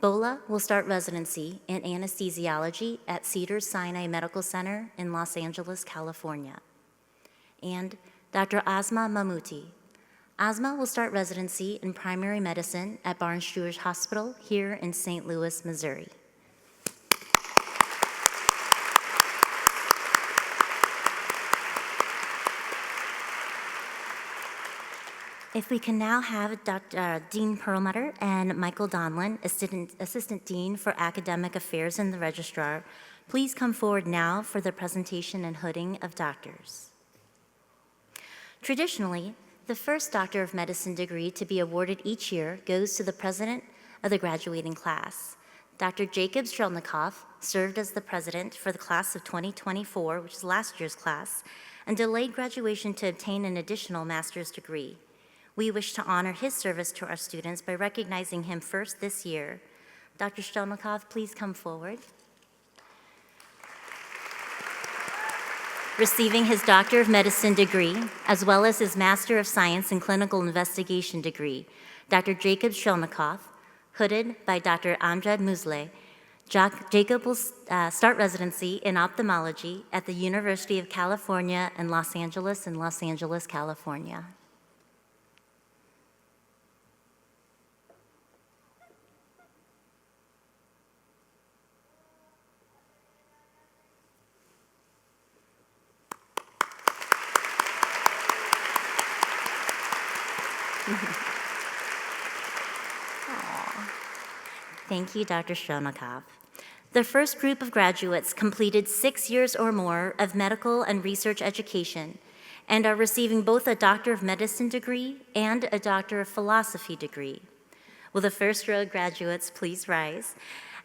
Bola will start residency in anesthesiology at Cedars-Sinai Medical Center in Los Angeles, California. And Dr. Asma Mahmouti. Asma will start residency in primary medicine at Barnes-Jewish Hospital here in St. Louis, Missouri. If we can now have Dean Perlmutter and Michael Donlin, Assistant Dean for Academic Affairs and the Registrar, please come forward now for the presentation and hooding of doctors. Traditionally, the first Doctor of Medicine degree to be awarded each year goes to the president of the graduating class. Dr. Jacob Strelnikov served as the president for the class of 2024, which is last year's class, and delayed graduation to obtain an additional master's degree. We wish to honor his service to our students by recognizing him first this year. Dr. Strelnikov, please come forward. Receiving his Doctor of Medicine degree, as well as his Master of Science in Clinical Investigation degree, Dr. Jacob Strelnikov, hooded by Dr. Amjad Musleh. Jacob will start residency in ophthalmology at the University of California in Los Angeles, California. Thank you, Dr. Shromakov. The first group of graduates completed 6 years or more of medical and research education and are receiving both a Doctor of Medicine degree and a Doctor of Philosophy degree. Will the first row graduates please rise?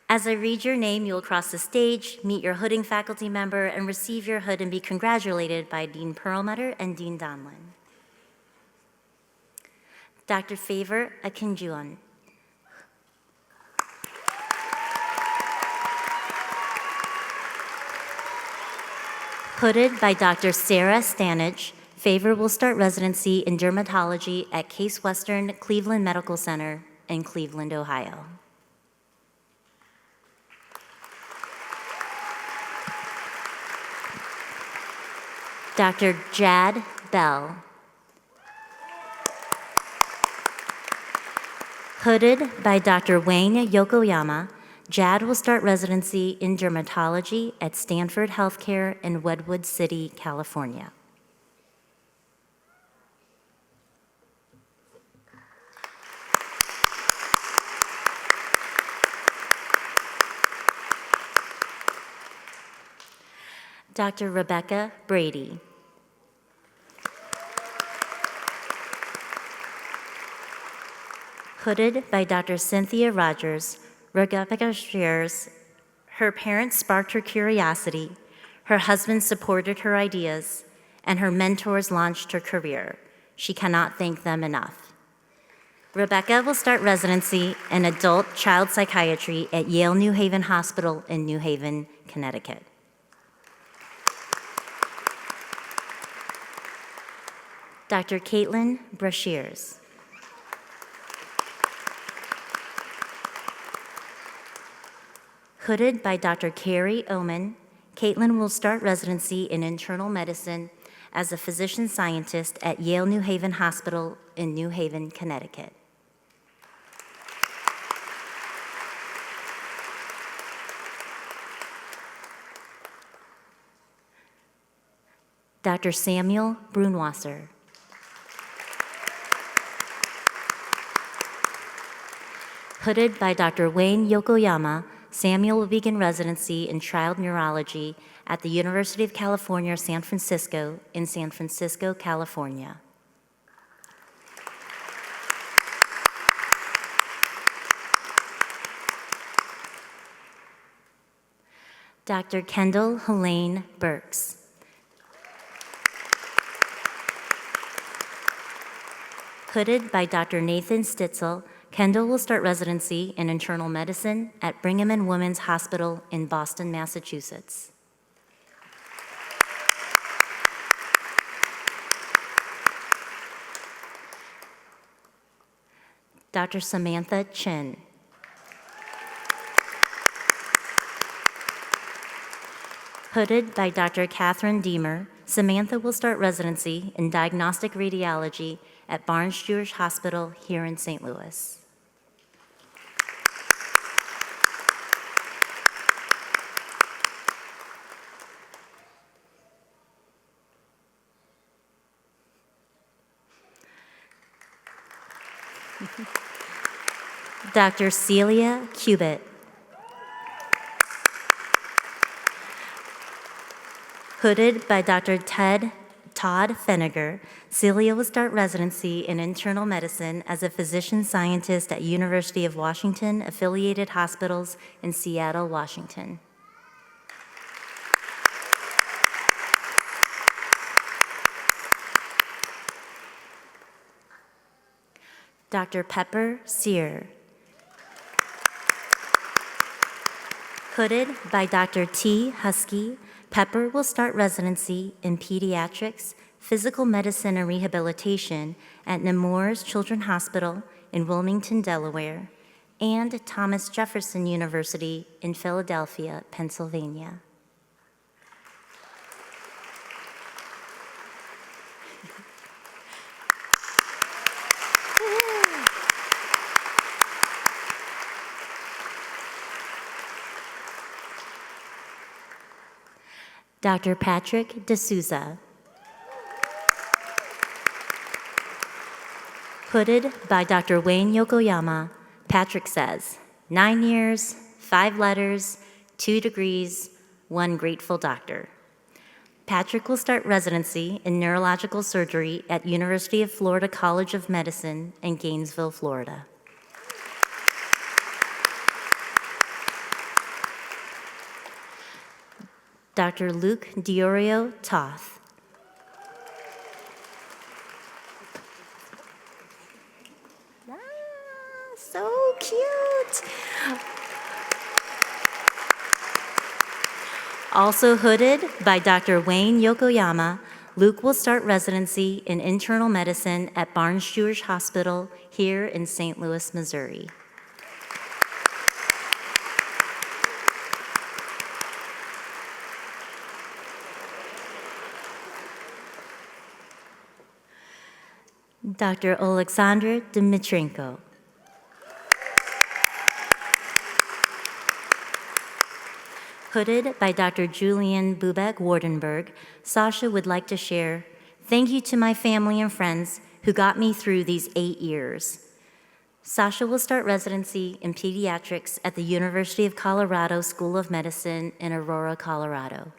As I read your name, you will cross the stage, meet your hooding faculty member, and receive your hood and be congratulated by Dean Perlmutter and Dean Donlin. Dr. Favor Akinjuan. Hooded by Dr. Sarah Stanage, Favor will start residency in dermatology at Case Western Cleveland Medical Center in Cleveland, Ohio. Dr. Jad Bell. Hooded by Dr. Wayne Yokoyama, Jad will start residency in dermatology at Stanford Healthcare in Redwood City, California. Dr. Rebecca Brady. Hooded by Dr. Cynthia Rogers, Rebecca shares her parents sparked her curiosity, her husband supported her ideas, and her mentors launched her career. She cannot thank them enough. Rebecca will start residency in adult child psychiatry at Yale New Haven Hospital in New Haven, Connecticut. Dr. Caitlin Brashears. Hooded by Dr. Carrie Oman, Caitlin will start residency in internal medicine as a physician scientist at Yale New Haven Hospital in New Haven, Connecticut. Dr. Samuel Brunwasser. Hooded by Dr. Wayne Yokoyama, Samuel will begin residency in child neurology at the University of California, San Francisco in San Francisco, California. Dr. Kendall Helene Burks. Hooded by Dr. Nathan Stitzel, Kendall will start residency in internal medicine at Brigham and Women's Hospital in Boston, Massachusetts. Dr. Samantha Chin. Hooded by Dr. Catherine Deemer, Samantha will start residency in diagnostic radiology at Barnes Jewish Hospital here in St. Louis. Dr. Celia Cubitt. Hooded by Dr. Todd Feniger, Celia will start residency in internal medicine as a physician scientist at University of Washington affiliated hospitals in Seattle, Washington. Dr. Pepper Sear. Hooded by Dr. T. Husky, Pepper will start residency in pediatrics, physical medicine and rehabilitation at Nemours Children's Hospital in Wilmington, Delaware, and Thomas Jefferson University in Philadelphia, Pennsylvania. Dr. Patrick D'Souza. Hooded by Dr. Wayne Yokoyama, Patrick says, 9 years, 5 letters, 2 degrees, 1 grateful doctor. Patrick will start residency in neurological surgery at University of Florida College of Medicine in Gainesville, Florida. Dr. Luke Diorio Toth. So cute. Also hooded by Dr. Wayne Yokoyama, Luke will start residency in internal medicine at Barnes-Jewish Hospital here in St. Louis, Missouri. Dr. Alexander Dmitrenko. Hooded by Dr. Julian Bubek-Wardenberg, Sasha would like to share, "Thank you to my family and friends who got me through these 8 years." Sasha will start residency in pediatrics at the University of Colorado School of Medicine in Aurora, Colorado.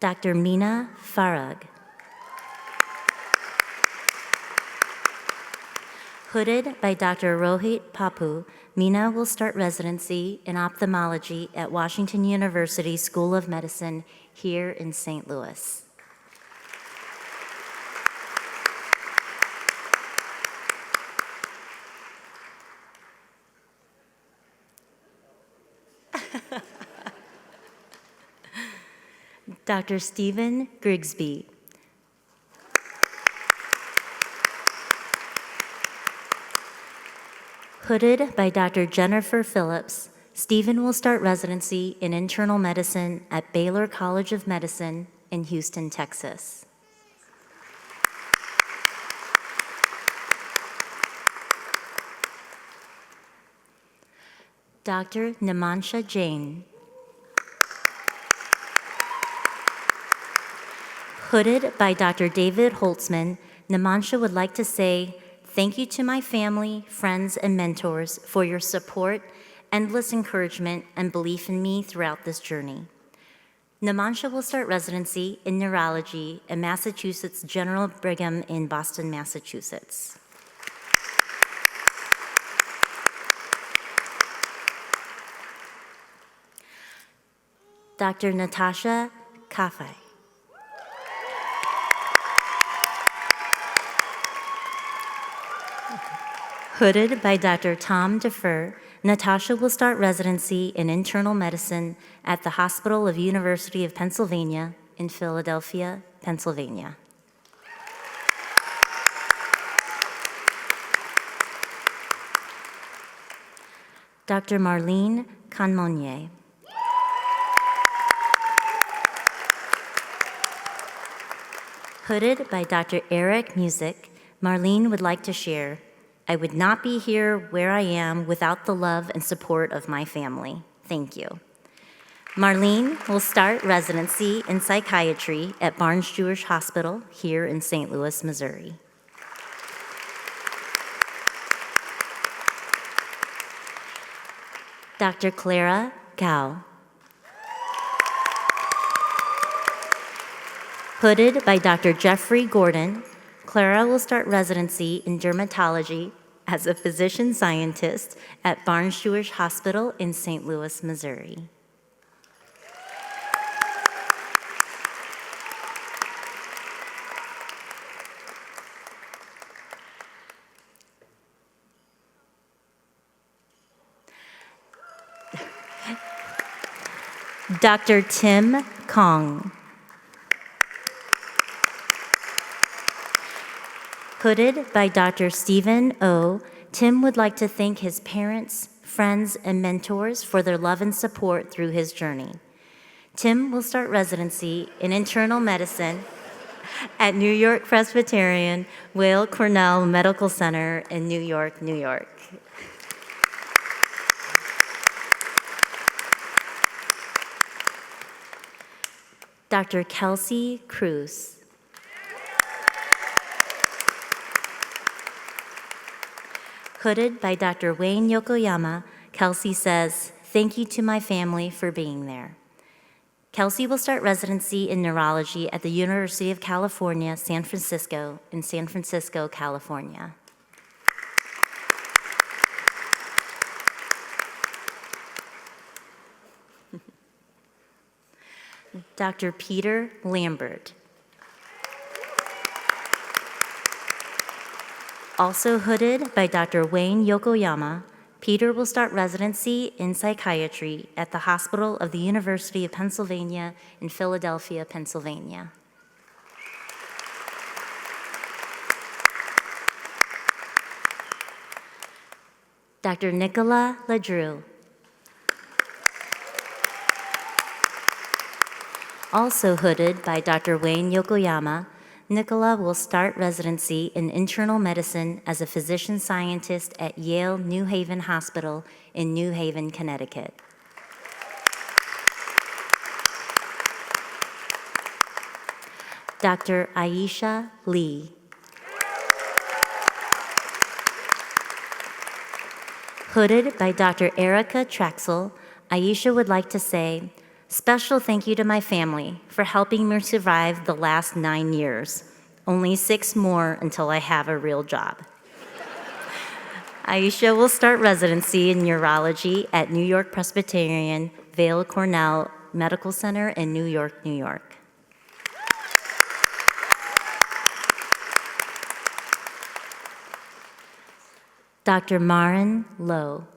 Dr. Mina Farag. Hooded by Dr. Rohit Papu, Mina will start residency in ophthalmology at Washington University School of Medicine here in St. Louis. Dr. Stephen Grigsby. Hooded by Dr. Jennifer Phillips, Stephen will start residency in internal medicine at Baylor College of Medicine in Houston, Texas. Dr. Nimansha Jain. Hooded by Dr. David Holtzman, Nimansha would like to say, "Thank you to my family, friends, and mentors for your support, endless encouragement, and belief in me throughout this journey." Nimansha will start residency in neurology at Massachusetts General Brigham in Boston, Massachusetts. Dr. Natasha Kafai. Hooded by Dr. Tom Defer, Natasha will start residency in internal medicine at the Hospital of University of Pennsylvania in Philadelphia, Pennsylvania. Dr. Marlene Canmonier. Hooded by Dr. Eric Music, Marlene would like to share, "I would not be here where I am without the love and support of my family. Thank you." Marlene will start residency in psychiatry at Barnes-Jewish Hospital here in St. Louis, Missouri. Dr. Clara Gao. Hooded by Dr. Jeffrey Gordon, Clara will start residency in dermatology as a physician scientist at Barnes-Jewish Hospital in St. Louis, Missouri. Dr. Tim Kong. Hooded by Dr. Stephen O., Tim would like to thank his parents, friends, and mentors for their love and support through his journey. Tim will start residency in internal medicine at New York Presbyterian Weill Cornell Medical Center in New York, New York. Dr. Kelsey Cruz. Hooded by Dr. Wayne Yokoyama, Kelsey says, "Thank you to my family for being there." Kelsey will start residency in neurology at the University of California, San Francisco, in San Francisco, California. Dr. Peter Lambert. Also hooded by Dr. Wayne Yokoyama, Peter will start residency in psychiatry at the Hospital of the University of Pennsylvania in Philadelphia, Pennsylvania. Dr. Nicola Ladrue. Also hooded by Dr. Wayne Yokoyama, Nicola will start residency in internal medicine as a physician scientist at Yale New Haven Hospital in New Haven, Connecticut. Dr. Aisha Lee. Hooded by Dr. Erica Traxel, Aisha would like to say, "Special thank you to my family for helping me survive the last 9 years. Only 6 more until I have a real job." Aisha will start residency in neurology at New York Presbyterian Vale Cornell Medical Center in New York, New York. Dr. Maren Lowe.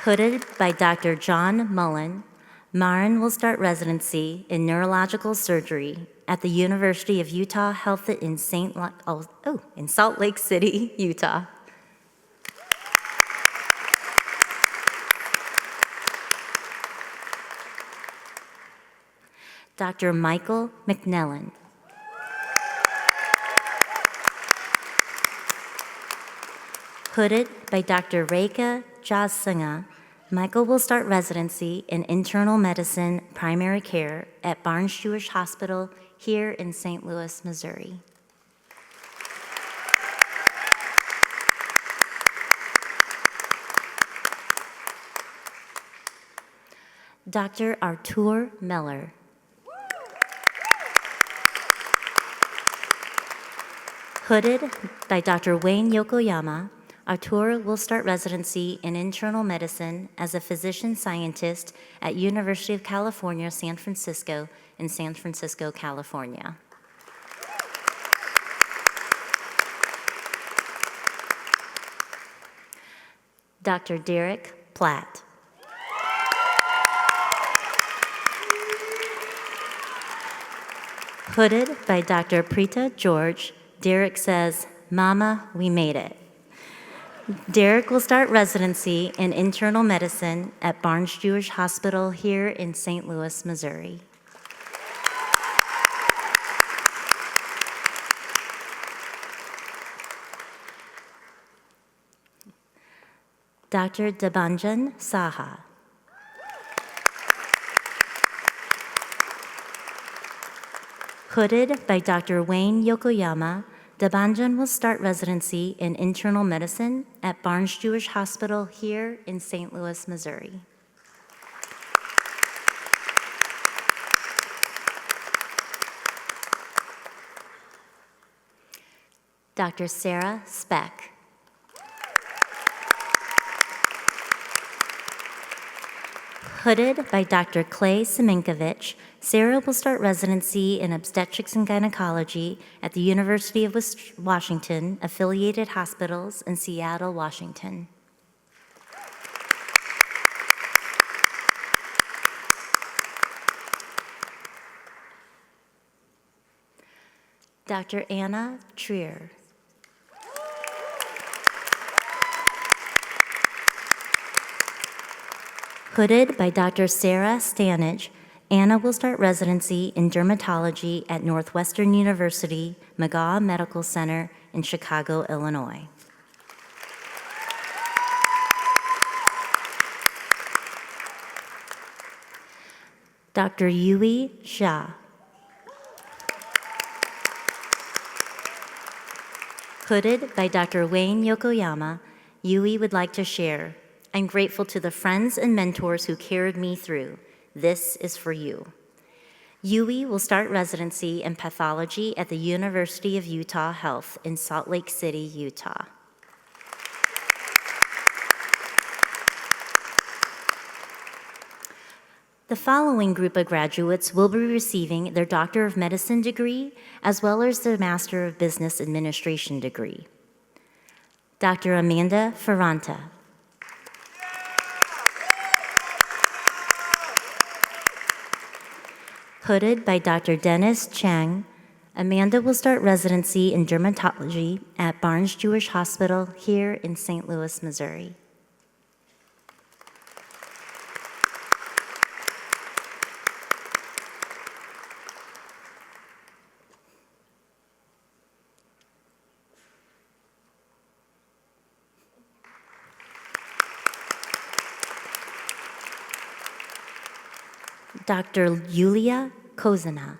Hooded by Dr. John Mullen, Maren will start residency in neurological surgery at the University of Utah Health in Salt Lake City, Utah. Dr. Michael McNellan. Hooded by Dr. Rekha Jasingha, Michael will start residency in internal medicine primary care at Barnes Jewish Hospital here in St. Louis, Missouri. Dr. Artur Meller. Hooded by Dr. Wayne Yokoyama, Artur will start residency in internal medicine as a physician scientist at University of California, San Francisco in San Francisco, California. Dr. Derek Platt. Hooded by Dr. Preeta George, Derek says, "Mama, we made it." Derek will start residency in internal medicine at Barnes Jewish Hospital here in St. Louis, Missouri. Dr. Debanjan Saha. Hooded by Dr. Wayne Yokoyama, Debanjan will start residency in internal medicine at Barnes Jewish Hospital here in St. Louis, Missouri. Dr. Sarah Speck. Hooded by Dr. Clay Semenkovich, Sarah will start residency in obstetrics and gynecology at the University of Washington Affiliated Hospitals in Seattle, Washington. Dr. Anna Trier. Hooded by Dr. Sarah Stanage, Anna will start residency in dermatology at Northwestern University McGaw Medical Center in Chicago, Illinois. Dr. Yui Xia. Hooded by Dr. Wayne Yokoyama, Yui would like to share, "I'm grateful to the friends and mentors who carried me through. This is for you." Yui will start residency in pathology at the University of Utah Health in Salt Lake City, Utah. The following group of graduates will be receiving their Doctor of Medicine degree as well as their Master of Business Administration degree. Dr. Amanda Ferranta. Hooded by Dr. Dennis Chang, Amanda will start residency in dermatology at Barnes Jewish Hospital here in St. Louis, Missouri. Dr. Yulia Kozina.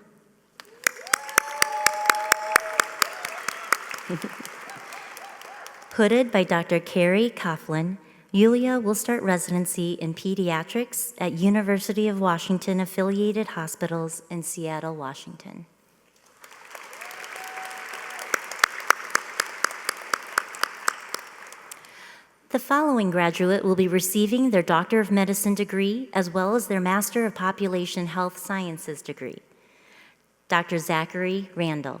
Hooded by Dr. Carrie Coughlin, Yulia will start residency in pediatrics at University of Washington affiliated hospitals in Seattle, Washington. The following graduate will be receiving their Doctor of Medicine degree as well as their Master of Population Health Sciences degree. Dr. Zachary Randall.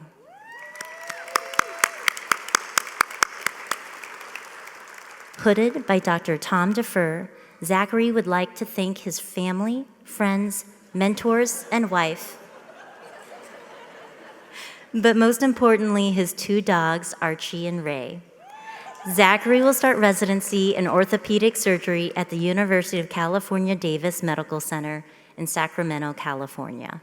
Hooded by Dr. Tom Defer, Zachary would like to thank his family, friends, mentors, and wife, but most importantly, his 2 dogs, Archie and Ray. Zachary will start residency in orthopedic surgery at the University of California, Davis Medical Center in Sacramento, California.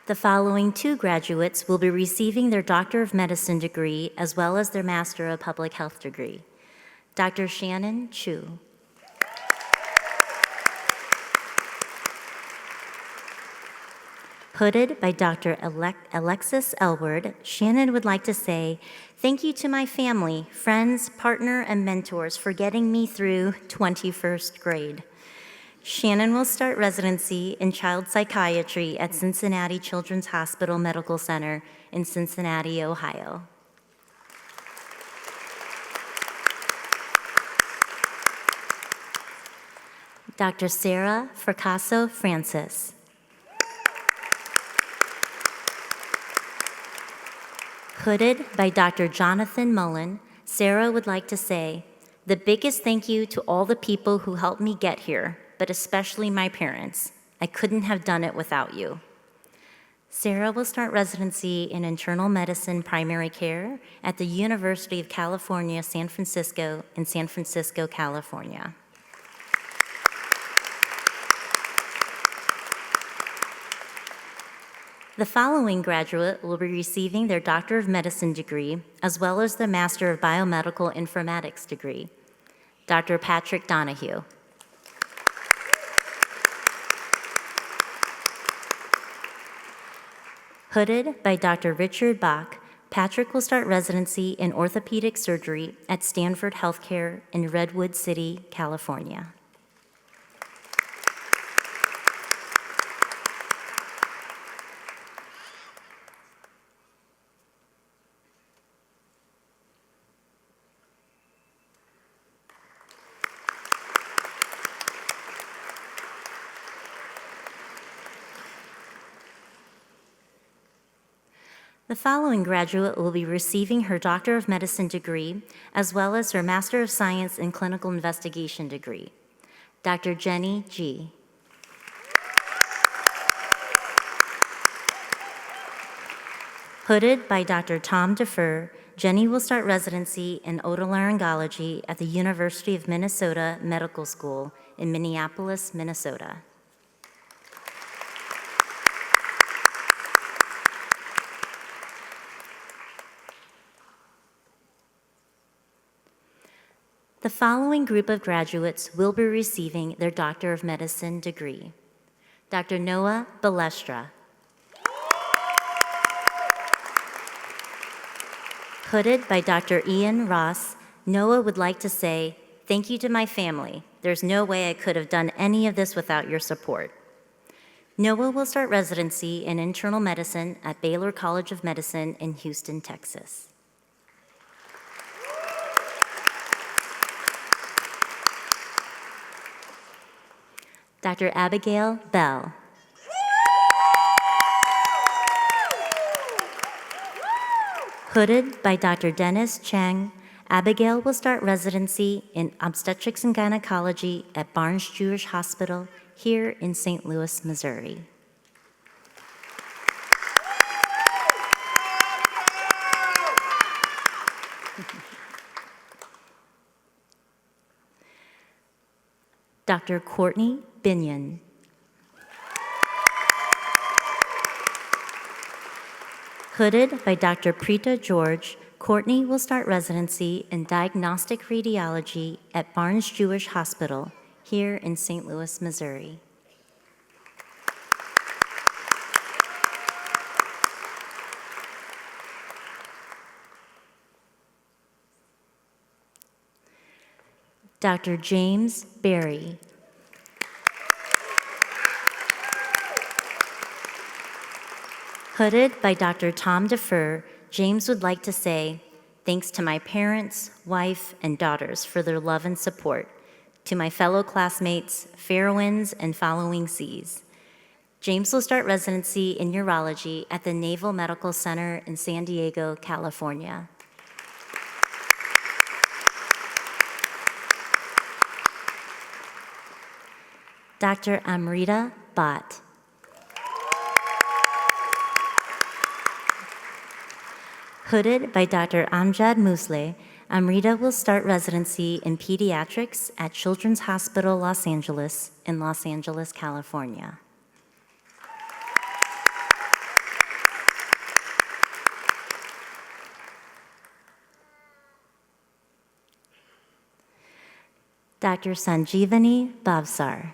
The following 2 graduates will be receiving their Doctor of Medicine degree as well as their Master of Public Health degree. Dr. Shannon Chu. Hooded by Dr. Alexis Elward, Shannon would like to say, "Thank you to my family, friends, partner, and mentors for getting me through 21st grade." Shannon will start residency in child psychiatry at Cincinnati Children's Hospital Medical Center in Cincinnati, Ohio. Dr. Sarah Fracasso Francis. Hooded by Dr. Jonathan Mullen, Sarah would like to say, "The biggest thank you to all the people who helped me get here, but especially my parents. I couldn't have done it without you." Sarah will start residency in internal medicine primary care at the University of California, San Francisco in San Francisco, California. The following graduate will be receiving their Doctor of Medicine degree as well as their Master of Biomedical Informatics degree. Dr. Patrick Donahue. Hooded by Dr. Richard Bach, Patrick will start residency in orthopedic surgery at Stanford Healthcare in Redwood City, California. The following graduate will be receiving her Doctor of Medicine degree as well as her Master of Science in Clinical Investigation degree. Dr. Jenny G. Hooded by Dr. Tom Defer, Jenny will start residency in otolaryngology at the University of Minnesota Medical School in Minneapolis, Minnesota. The following group of graduates will be receiving their Doctor of Medicine degree. Dr. Noah Balestra. Hooded by Dr. Ian Ross, Noah would like to say, "Thank you to my family. There's no way I could have done any of this without your support." Noah will start residency in internal medicine at Baylor College of Medicine in Houston, Texas. Dr. Abigail Bell. Hooded by Dr. Dennis Chang, Abigail will start residency in obstetrics and gynecology at Barnes Jewish Hospital here in St. Louis, Missouri. Dr. Courtney Binion. Hooded by Dr. Preeta George, Courtney will start residency in diagnostic radiology at Barnes Jewish Hospital here in St. Louis, Missouri. Dr. James Berry. Hooded by Dr. Tom Defer, James would like to say, "Thanks to my parents, wife, and daughters for their love and support, to my fellow classmates, fair winds and following seas." James will start residency in urology at the Naval Medical Center in San Diego, California. Dr. Amrita Bhatt. Hooded by Dr. Amjad Musleh, Amrita will start residency in pediatrics at Children's Hospital Los Angeles in Los Angeles, California. Dr. Sanjeevani Bhavsar.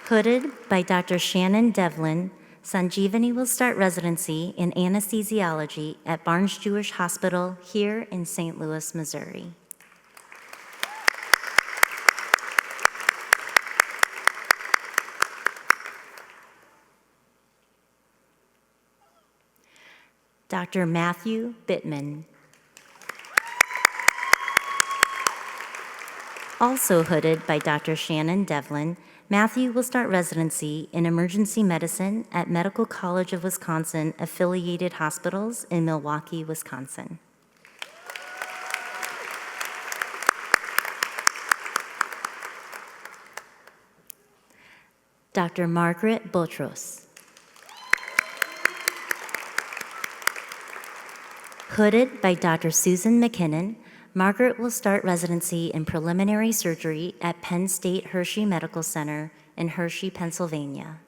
Hooded by Dr. Shannon Devlin, Sanjeevani will start residency in anesthesiology at Barnes Jewish Hospital here in St. Louis, Missouri. Dr. Matthew Bittman. Also hooded by Dr. Shannon Devlin, Matthew will start residency in emergency medicine at Medical College of Wisconsin affiliated hospitals in Milwaukee, Wisconsin. Dr. Margaret Botros. Hooded by Dr. Susan McKinnon, Margaret will start residency in preliminary surgery at Penn State Hershey Medical Center in Hershey, Pennsylvania.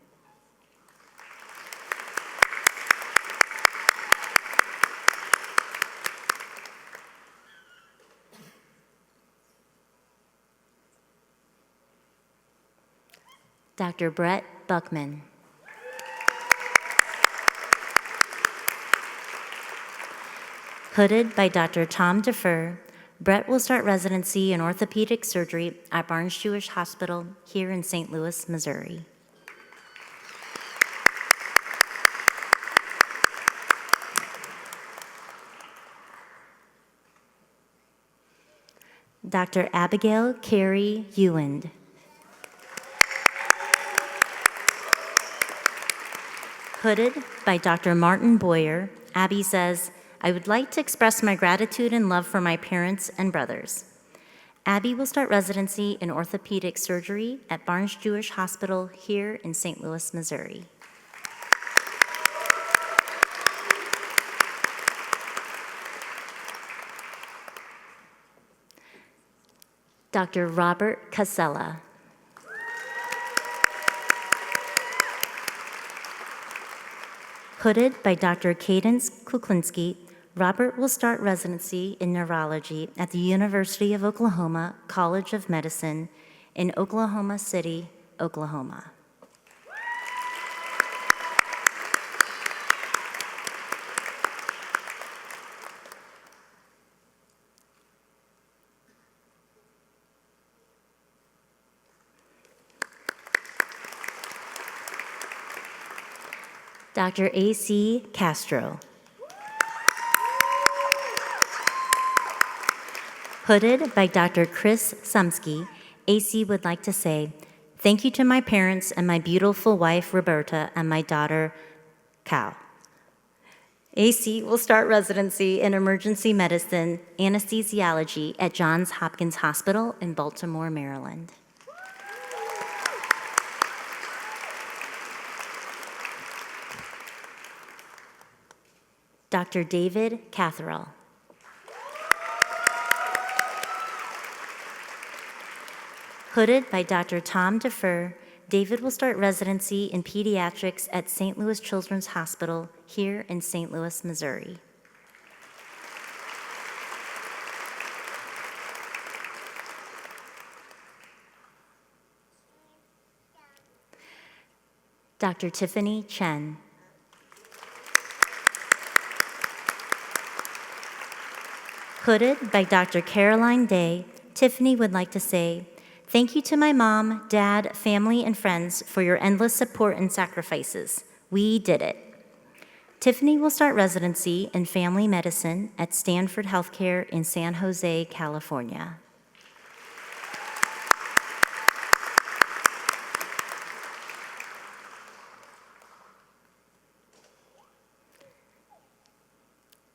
Dr. Brett Buckman. Hooded by Dr. Tom Defer, Brett will start residency in orthopedic surgery at Barnes Jewish Hospital here in St. Louis, Missouri. Dr. Abigail Carey Ewand. Hooded by Dr. Martin Boyer, Abby says, "I would like to express my gratitude and love for my parents and brothers." Abby will start residency in orthopedic surgery at Barnes Jewish Hospital here in St. Louis, Missouri. Dr. Robert Casella. Hooded by Dr. Cadence Kuklinski, Robert will start residency in neurology at the University of Oklahoma College of Medicine in Oklahoma City, Oklahoma. Dr. A.C. Castro. Hooded by Dr. Chris Sumsky, AC would like to say, thank you to my parents and my beautiful wife, Roberta, and my daughter, Cal. AC will start residency in emergency medicine anesthesiology at Johns Hopkins Hospital in Baltimore, Maryland. Dr. David Catherall. Hooded by Dr. Tom Defer, David will start residency in pediatrics at St. Louis Children's Hospital here in St. Louis, Missouri. Dr. Tiffany Chen. Hooded by Dr. Caroline Day, Tiffany would like to say, thank you to my mom, dad, family, and friends for your endless support and sacrifices. We did it. Tiffany will start residency in family medicine at Stanford Healthcare in San Jose, California.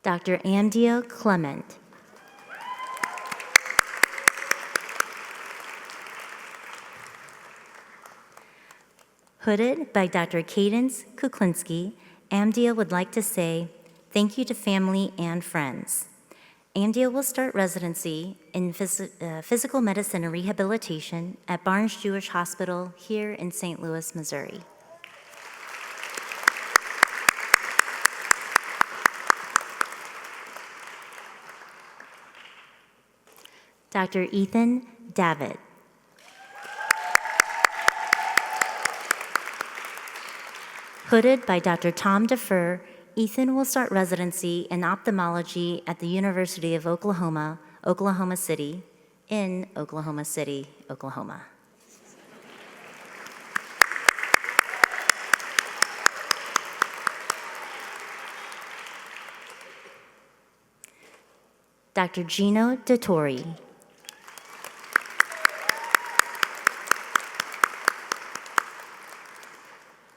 Dr. Amdio Clement. Hooded by Dr. Cadence Kuklinski, Amdia would like to say, thank you to family and friends. Amdia will start residency in physical medicine and rehabilitation at Barnes Jewish Hospital here in St. Louis, Missouri. Dr. Ethan Davitt. Hooded by Dr. Tom Defer, Ethan will start residency in ophthalmology at the University of Oklahoma, Oklahoma City, in Oklahoma City, Oklahoma. Dr. Gino Dottori.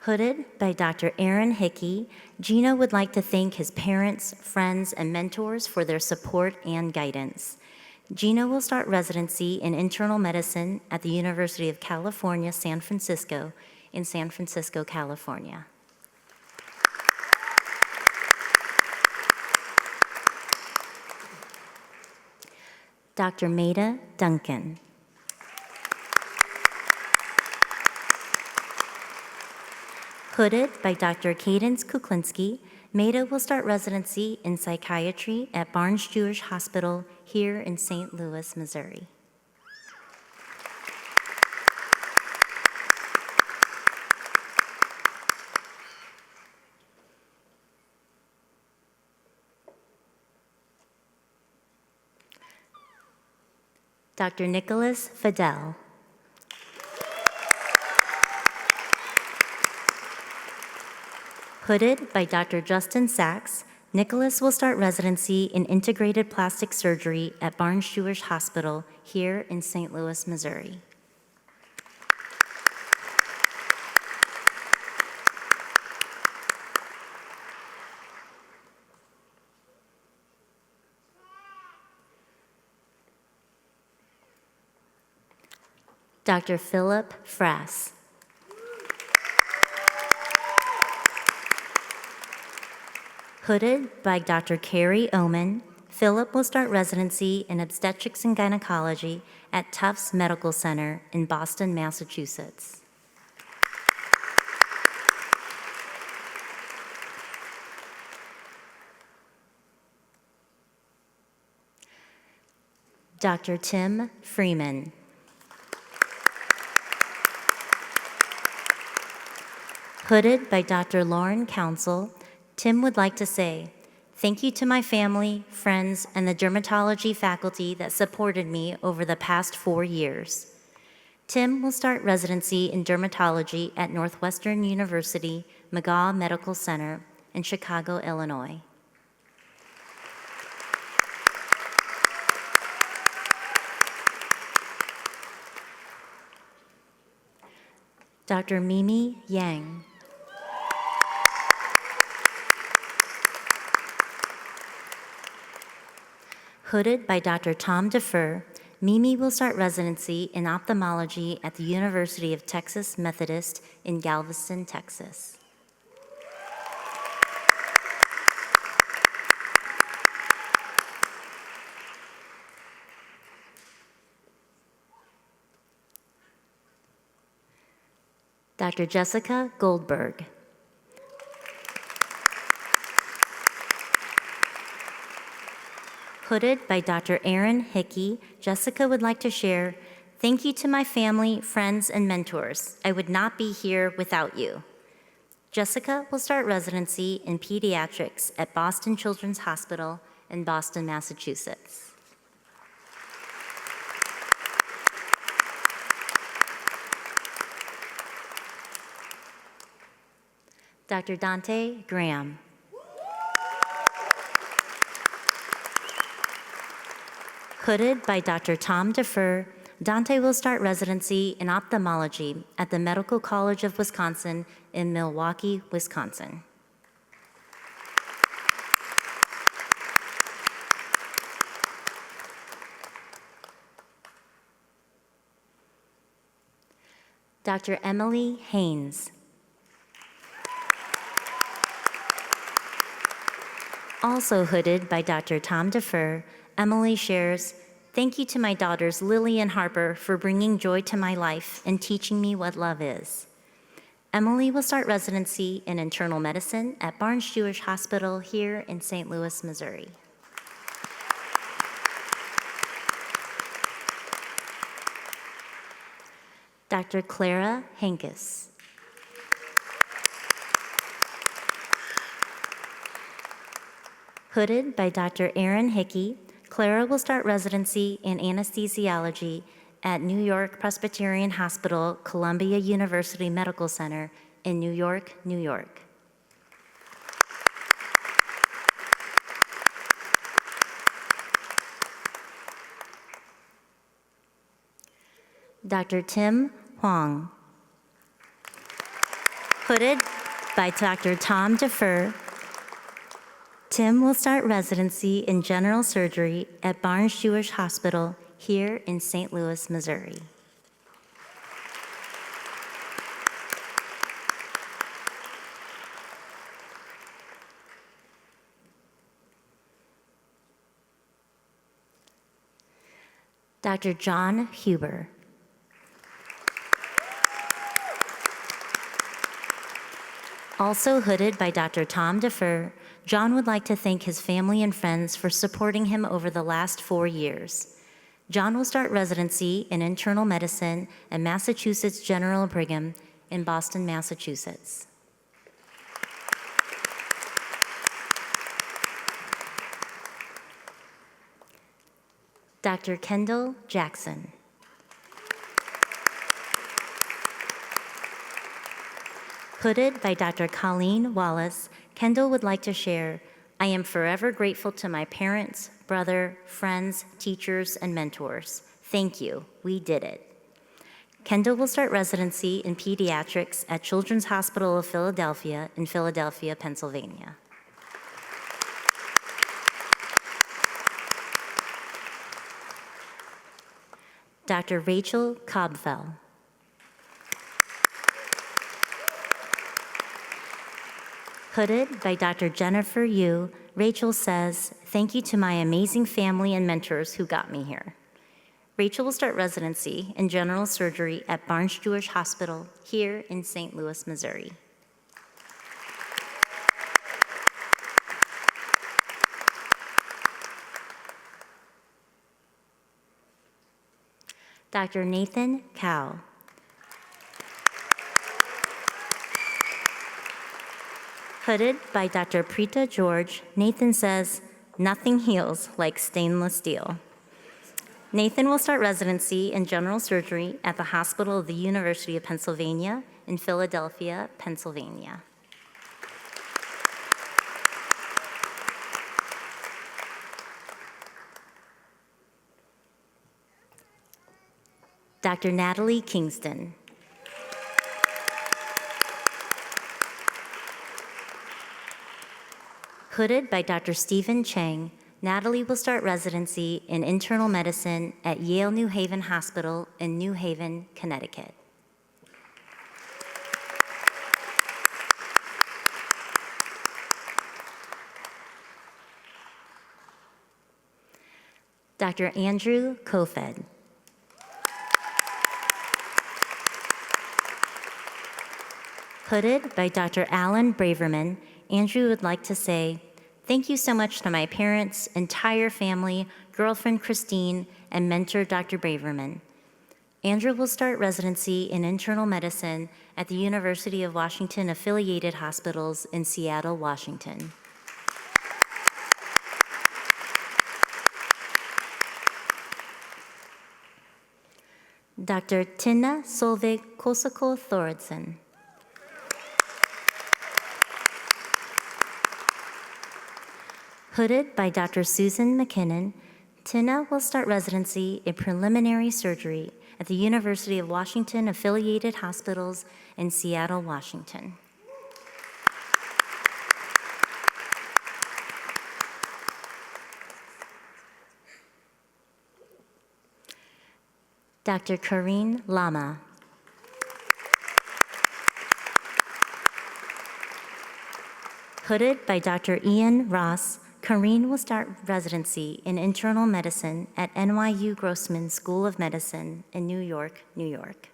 Hooded by Dr. Aaron Hickey, Gino would like to thank his parents, friends, and mentors for their support and guidance. Gino will start residency in internal medicine at the University of California, San Francisco, in San Francisco, California. Dr. Maida Duncan. Hooded by Dr. Cadence Kuklinski, Maida will start residency in psychiatry at Barnes Jewish Hospital here in St. Louis, Missouri. Dr. Nicholas Fidel. Hooded by Dr. Justin Sachs, Nicholas will start residency in integrated plastic surgery at Barnes Jewish Hospital here in St. Louis, Missouri. Dr. Philip Frass. Hooded by Dr. Carrie Oman, Philip will start residency in obstetrics and gynecology at Tufts Medical Center in Boston, Massachusetts. Dr. Tim Freeman. Hooded by Dr. Lauren Council, Tim would like to say, thank you to my family, friends, and the dermatology faculty that supported me over the past 4 years. Tim will start residency in dermatology at Northwestern University, McGaw Medical Center in Chicago, Illinois. Dr. Mimi Yang. Hooded by Dr. Tom Defer, Mimi will start residency in ophthalmology at the University of Texas Methodist in Galveston, Texas. Dr. Jessica Goldberg. Hooded by Dr. Erin Hickey, Jessica would like to share, "Thank you to my family, friends, and mentors. I would not be here without you." Jessica will start residency in pediatrics at Boston Children's Hospital in Boston, Massachusetts. Dr. Dante Graham. Hooded by Dr. Tom Defer, Dante will start residency in ophthalmology at the Medical College of Wisconsin in Milwaukee, Wisconsin. Dr. Emily Haynes. Also hooded by Dr. Tom Defer, Emily shares, "Thank you to my daughters Lily and Harper for bringing joy to my life and teaching me what love is." Emily will start residency in internal medicine at Barnes Jewish Hospital here in St. Louis, Missouri. Dr. Clara Hankus. Hooded by Dr. Erin Hickey, Clara will start residency in anesthesiology at New York Presbyterian Hospital, Columbia University Medical Center in New York, New York. Dr. Tim Huang. Hooded by Dr. Tom Defer, Tim will start residency in general surgery at Barnes Jewish Hospital here in St. Louis, Missouri. Dr. John Huber. Also hooded by Dr. Tom Defer, John would like to thank his family and friends for supporting him over the last 4 years. John will start residency in internal medicine at Massachusetts General Brigham in Boston, Massachusetts. Dr. Kendall Jackson. Hooded by Dr. Colleen Wallace, Kendall would like to share, "I am forever grateful to my parents, brother, friends, teachers, and mentors. Thank you, we did it." Kendall will start residency in pediatrics at Children's Hospital of Philadelphia in Philadelphia, Pennsylvania. Dr. Rachel Cobfell. Hooded by Dr. Jennifer Yu, Rachel says, "Thank you to my amazing family and mentors who got me here." Rachel will start residency in general surgery at Barnes Jewish Hospital here in St. Louis, Missouri. Dr. Nathan Cow. Hooded by Dr. Preeta George, Nathan says, "Nothing heals like stainless steel." Nathan will start residency in general surgery at the Hospital of the University of Pennsylvania in Philadelphia, Pennsylvania. Dr. Natalie Kingston. Hooded by Dr. Stephen Chang, Natalie will start residency in internal medicine at Yale New Haven Hospital in New Haven, Connecticut. Dr. Andrew Kofed. Hooded by Dr. Alan Braverman, Andrew would like to say, thank you so much to my parents, entire family, girlfriend Christine, and mentor Dr. Braverman. Andrew will start residency in internal medicine at the University of Washington Affiliated Hospitals in Seattle, Washington. Dr. Tinna Solveig Kosako Thorodsen. Hooded by Dr. Susan McKinnon, Tinna will start residency in preliminary surgery at the University of Washington Affiliated Hospitals in Seattle, Washington. Dr. Karine Lama. Hooded by Dr. Ian Ross, Karine will start residency in internal medicine at NYU Grossman School of Medicine in New York, New York.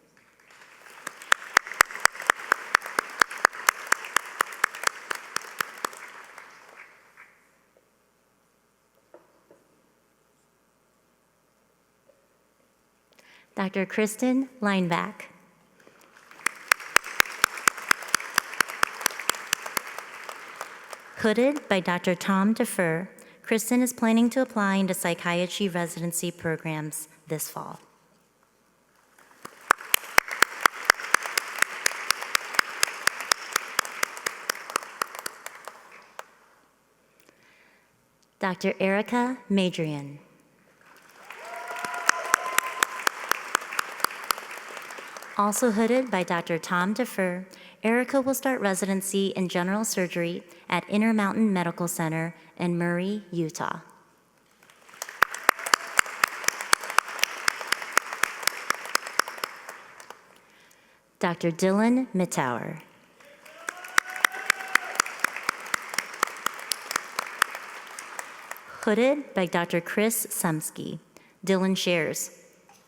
Dr. Kristen Leinbach. Hooded by Dr. Tom Defer, Kristen is planning to apply into psychiatry residency programs this fall. Dr. Erica Madrian. Also hooded by Dr. Tom Defer, Erica will start residency in general surgery at Intermountain Medical Center in Murray, Utah. Dr. Dylan Mittauer. Hooded by Dr. Chris Sumsky, Dylan shares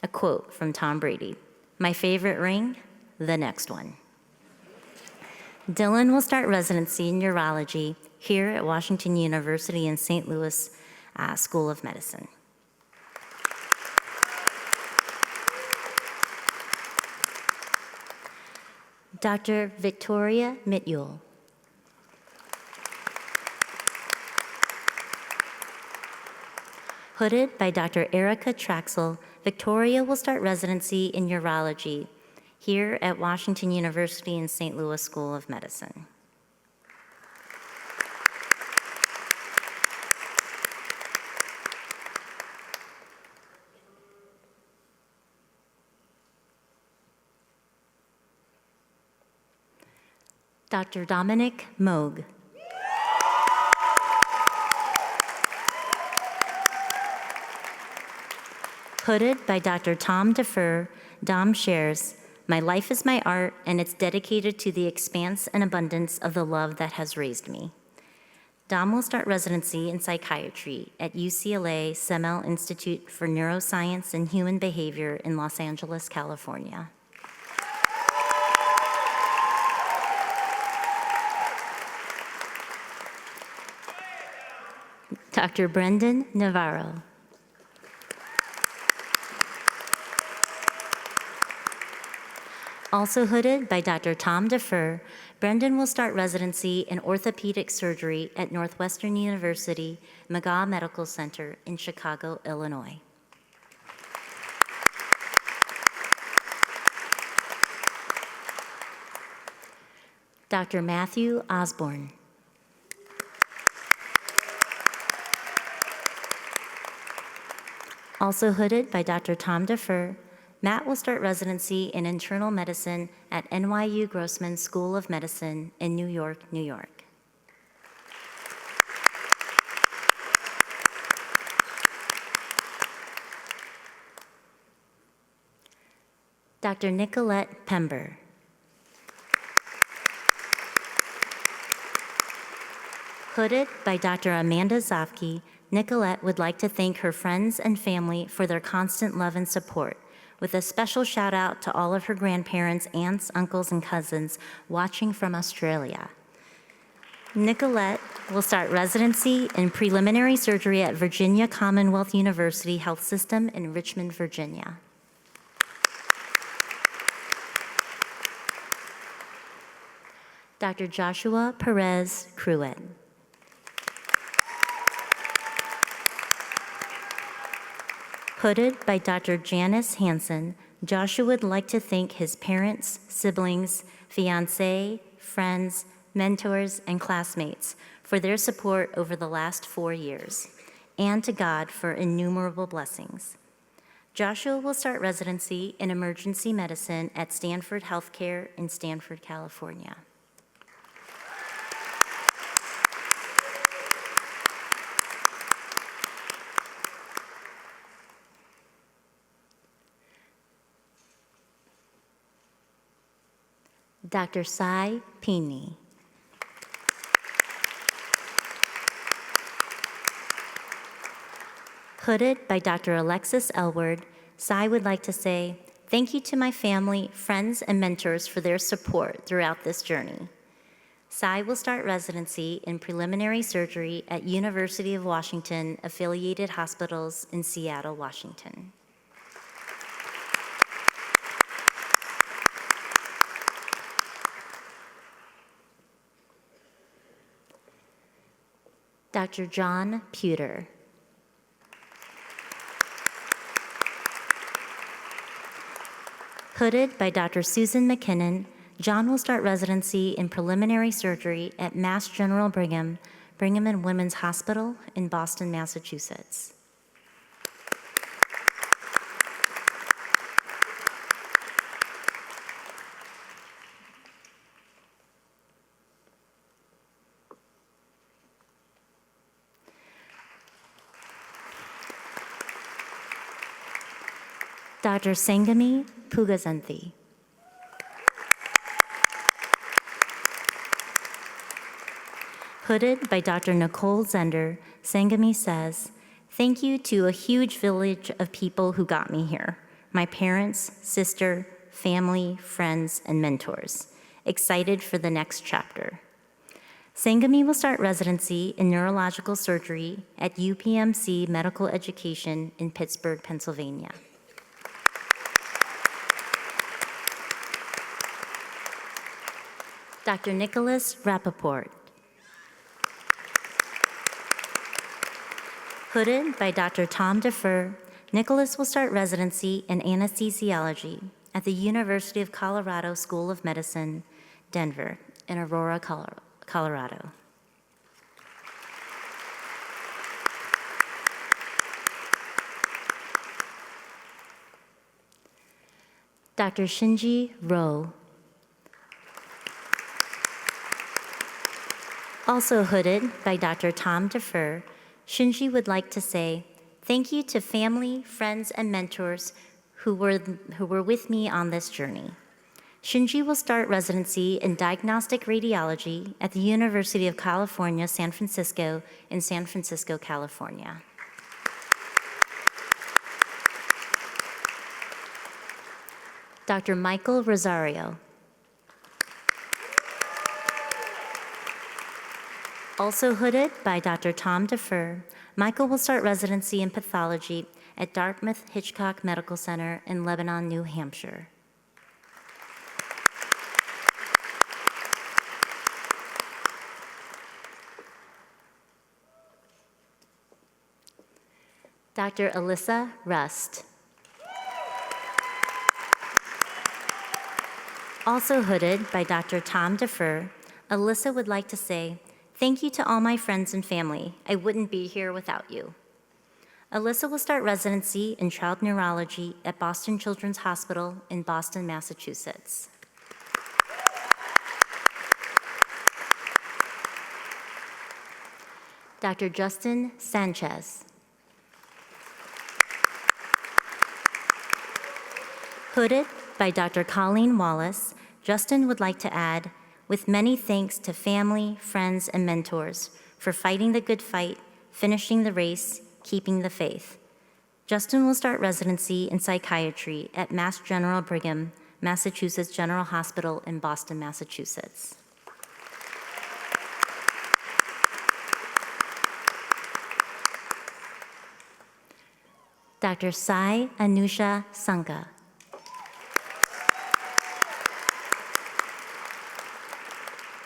a quote from Tom Brady. My favorite ring, the next one. Dylan will start residency in urology here at Washington University in St. Louis School of Medicine. Dr. Victoria Mityul. Hooded by Dr. Erica Traxel, Victoria will start residency in urology here at Washington University in St. Louis School of Medicine. Dr. Dominic Moog. Hooded by Dr. Tom Defer, Dom shares, my life is my art, and it's dedicated to the expanse and abundance of the love that has raised me. Dom will start residency in psychiatry at UCLA Semel Institute for Neuroscience and Human Behavior in Los Angeles, California. Dr. Brendan Navarro. Also hooded by Dr. Tom Defer, Brendan will start residency in orthopedic surgery at Northwestern University McGaw Medical Center in Chicago, Illinois. Dr. Matthew Osborne. Also hooded by Dr. Tom Defer, Matt will start residency in internal medicine at NYU Grossman School of Medicine in New York, New York. Dr. Nicolette Pember. Hooded by Dr. Amanda Zofke, Nicolette would like to thank her friends and family for their constant love and support, with a special shout out to all of her grandparents, aunts, uncles, and cousins watching from Australia. Nicolette will start residency in preliminary surgery at Virginia Commonwealth University Health System in Richmond, Virginia. Dr. Joshua Perez Cruet. Hooded by Dr. Janice Hansen, Joshua would like to thank his parents, siblings, fiancé, friends, mentors, and classmates for their support over the last 4 years, and to God for innumerable blessings. Joshua will start residency in emergency medicine at Stanford Healthcare in Stanford, California. Dr. Sai Pini. Hooded by Dr. Alexis Elward, Sai would like to say, thank you to my family, friends, and mentors for their support throughout this journey. Sai will start residency in preliminary surgery at University of Washington affiliated hospitals in Seattle, Washington. Dr. John Pewter. Hooded by Dr. Susan McKinnon, John will start residency in preliminary surgery at Mass General Brigham and Women's Hospital in Boston, Massachusetts. Dr. Sangami Pugazanthi. Hooded by Dr. Nicole Zender, Sangami says, thank you to a huge village of people who got me here. My parents, sister, family, friends, and mentors. Excited for the next chapter. Sangami will start residency in neurological surgery at UPMC Medical Education in Pittsburgh, Pennsylvania. Dr. Nicholas Rappaport. Hooded by Dr. Tom Defer, Nicholas will start residency in anesthesiology at the University of Colorado School of Medicine, Denver, in Aurora, Colorado. Dr. Shinji Rowe. Also hooded by Dr. Tom Defer, Shinji would like to say, thank you to family, friends, and mentors who were with me on this journey. Shinji will start residency in diagnostic radiology at the University of California, San Francisco in San Francisco, California. Dr. Michael Rosario. Also hooded by Dr. Tom Defer, Michael will start residency in pathology at Dartmouth Hitchcock Medical Center in Lebanon, New Hampshire. Dr. Alyssa Rust. Also hooded by Dr. Tom Defer, Alyssa would like to say, thank you to all my friends and family. I wouldn't be here without you. Alyssa will start residency in child neurology at Boston Children's Hospital in Boston, Massachusetts. Dr. Justin Sanchez. Hooded by Dr. Colleen Wallace, Justin would like to add, with many thanks to family, friends, and mentors for fighting the good fight, finishing the race, keeping the faith. Justin will start residency in psychiatry at Mass General Brigham, Massachusetts General Hospital in Boston, Massachusetts. Dr. Sai Anusha Sanka.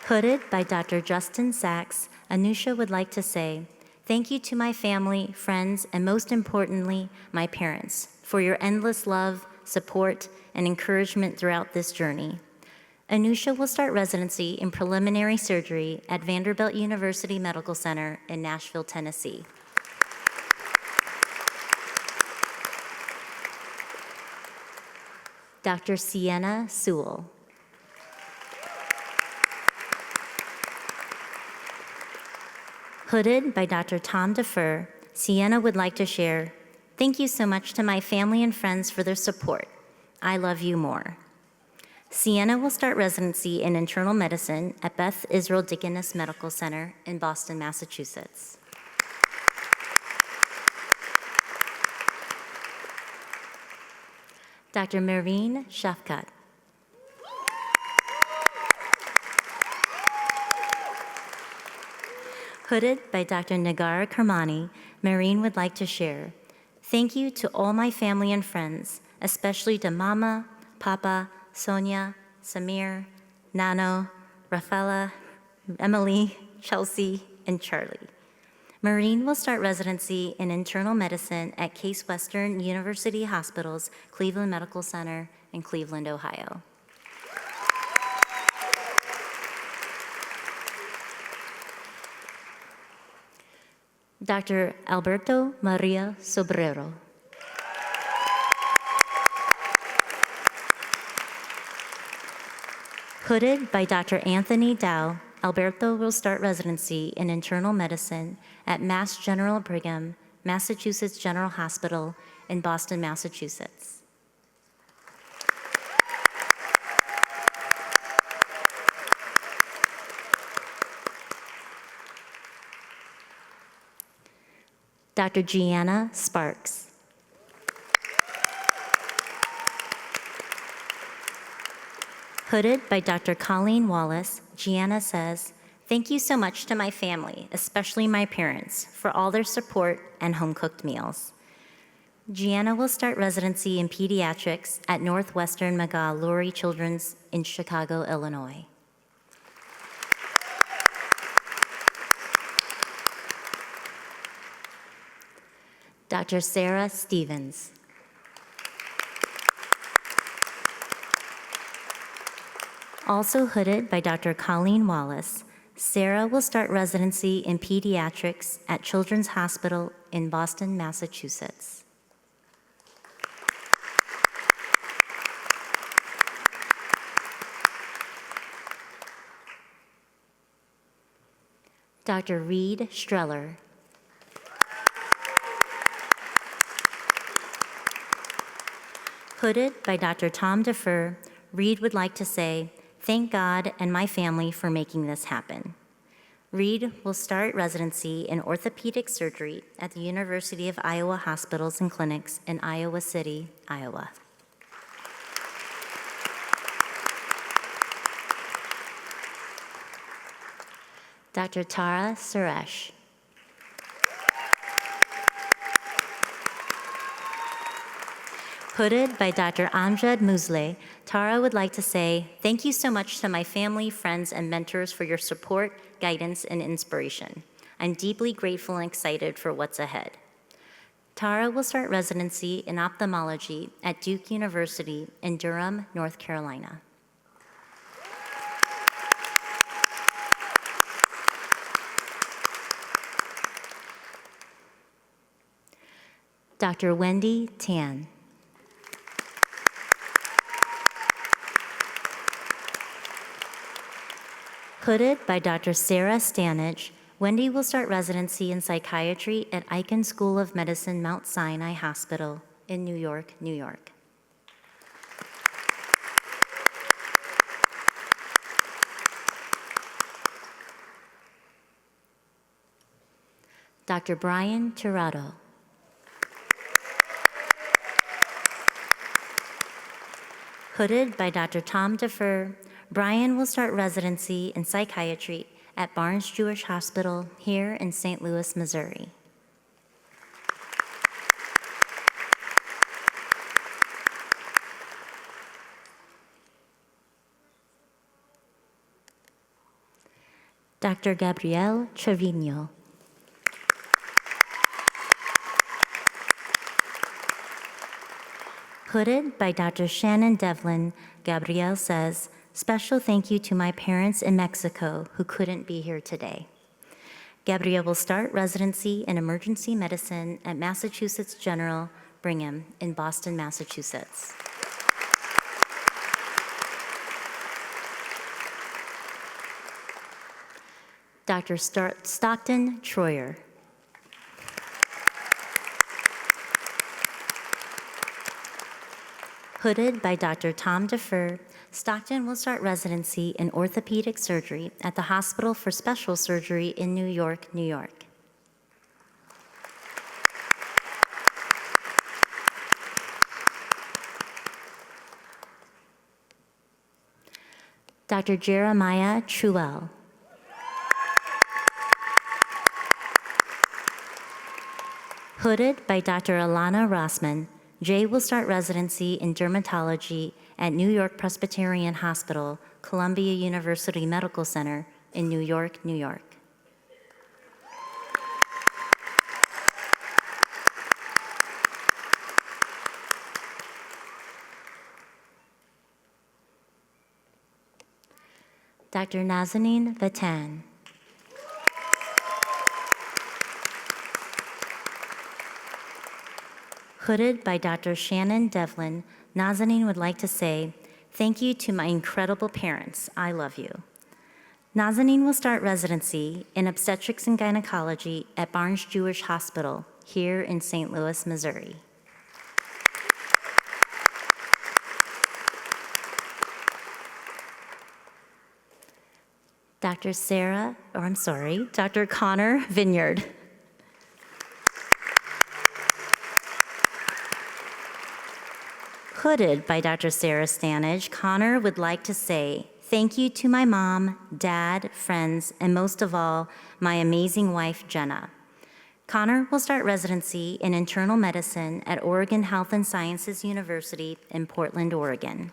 Hooded by Dr. Justin Sachs, Anusha would like to say, thank you to my family, friends, and most importantly, my parents, for your endless love, support, and encouragement throughout this journey. Anusha will start residency in preliminary surgery at Vanderbilt University Medical Center in Nashville, Tennessee. Dr. Sienna Sewell. Hooded by Dr. Tom Defer, Sienna would like to share, thank you so much to my family and friends for their support. I love you more. Sienna will start residency in internal medicine at Beth Israel Deaconess Medical Center in Boston, Massachusetts. Dr. Marine Shafkat. Hooded by Dr. Nagar Kermani, Marine would like to share, thank you to all my family and friends, especially to Mama, Papa, Sonia, Samir, Nano, Rafaela, Emily, Chelsea, and Charlie. Marine will start residency in internal medicine at Case Western University Hospital's Cleveland Medical Center in Cleveland, Ohio. Dr. Alberto Maria Sobrero. Hooded by Dr. Anthony Dow, Alberto will start residency in internal medicine at Mass General Brigham, Massachusetts General Hospital in Boston, Massachusetts. Dr. Gianna Sparks. Hooded by Dr. Colleen Wallace, Gianna says, thank you so much to my family, especially my parents, for all their support and home-cooked meals. Gianna will start residency in pediatrics at Northwestern Lurie Children's in Chicago, Illinois. Dr. Sarah Stevens. Also hooded by Dr. Colleen Wallace, Sarah will start residency in pediatrics at Children's Hospital in Boston, Massachusetts. Dr. Reed Streller. Hooded by Dr. Tom Defer, Reed would like to say, thank God and my family for making this happen. Reed will start residency in orthopedic surgery at the University of Iowa Hospitals and Clinics in Iowa City, Iowa. Dr. Tara Suresh. Hooded by Dr. Amjad Musle, Tara would like to say, thank you so much to my family, friends, and mentors for your support, guidance, and inspiration. I'm deeply grateful and excited for what's ahead. Tara will start residency in ophthalmology at Duke University in Durham, North Carolina. Dr. Wendy Tan. Hooded by Dr. Sarah Stanage, Wendy will start residency in psychiatry at Icahn School of Medicine, Mount Sinai Hospital in New York, New York. Dr. Brian Tirado. Hooded by Dr. Tom Defer, Brian will start residency in psychiatry at Barnes Jewish Hospital here in St. Louis, Missouri. Dr. Gabrielle Trevino. Hooded by Dr. Shannon Devlin, Gabrielle says, "Special thank you to my parents in Mexico who couldn't be here today." Gabrielle will start residency in emergency medicine at Massachusetts General Brigham in Boston, Massachusetts. Dr. Stockton Troyer. Hooded by Dr. Tom Defer, Stockton will start residency in orthopedic surgery at the Hospital for Special Surgery in New York, New York. Dr. Jeremiah Truell. Hooded by Dr. Alana Rossman, Jay will start residency in dermatology at New York Presbyterian Hospital, Columbia University Medical Center in New York, New York. Dr. Nazanin Vatan. Hooded by Dr. Shannon Devlin, Nazanin would like to say, "Thank you to my incredible parents. I love you." Nazanin will start residency in obstetrics and gynecology at Barnes Jewish Hospital here in St. Louis, Missouri. Dr. Connor Vineyard. Hooded by Dr. Sarah Stanage, Connor would like to say, "Thank you to my mom, dad, friends, and most of all, my amazing wife, Jenna." Connor will start residency in internal medicine at Oregon Health and Sciences University in Portland, Oregon.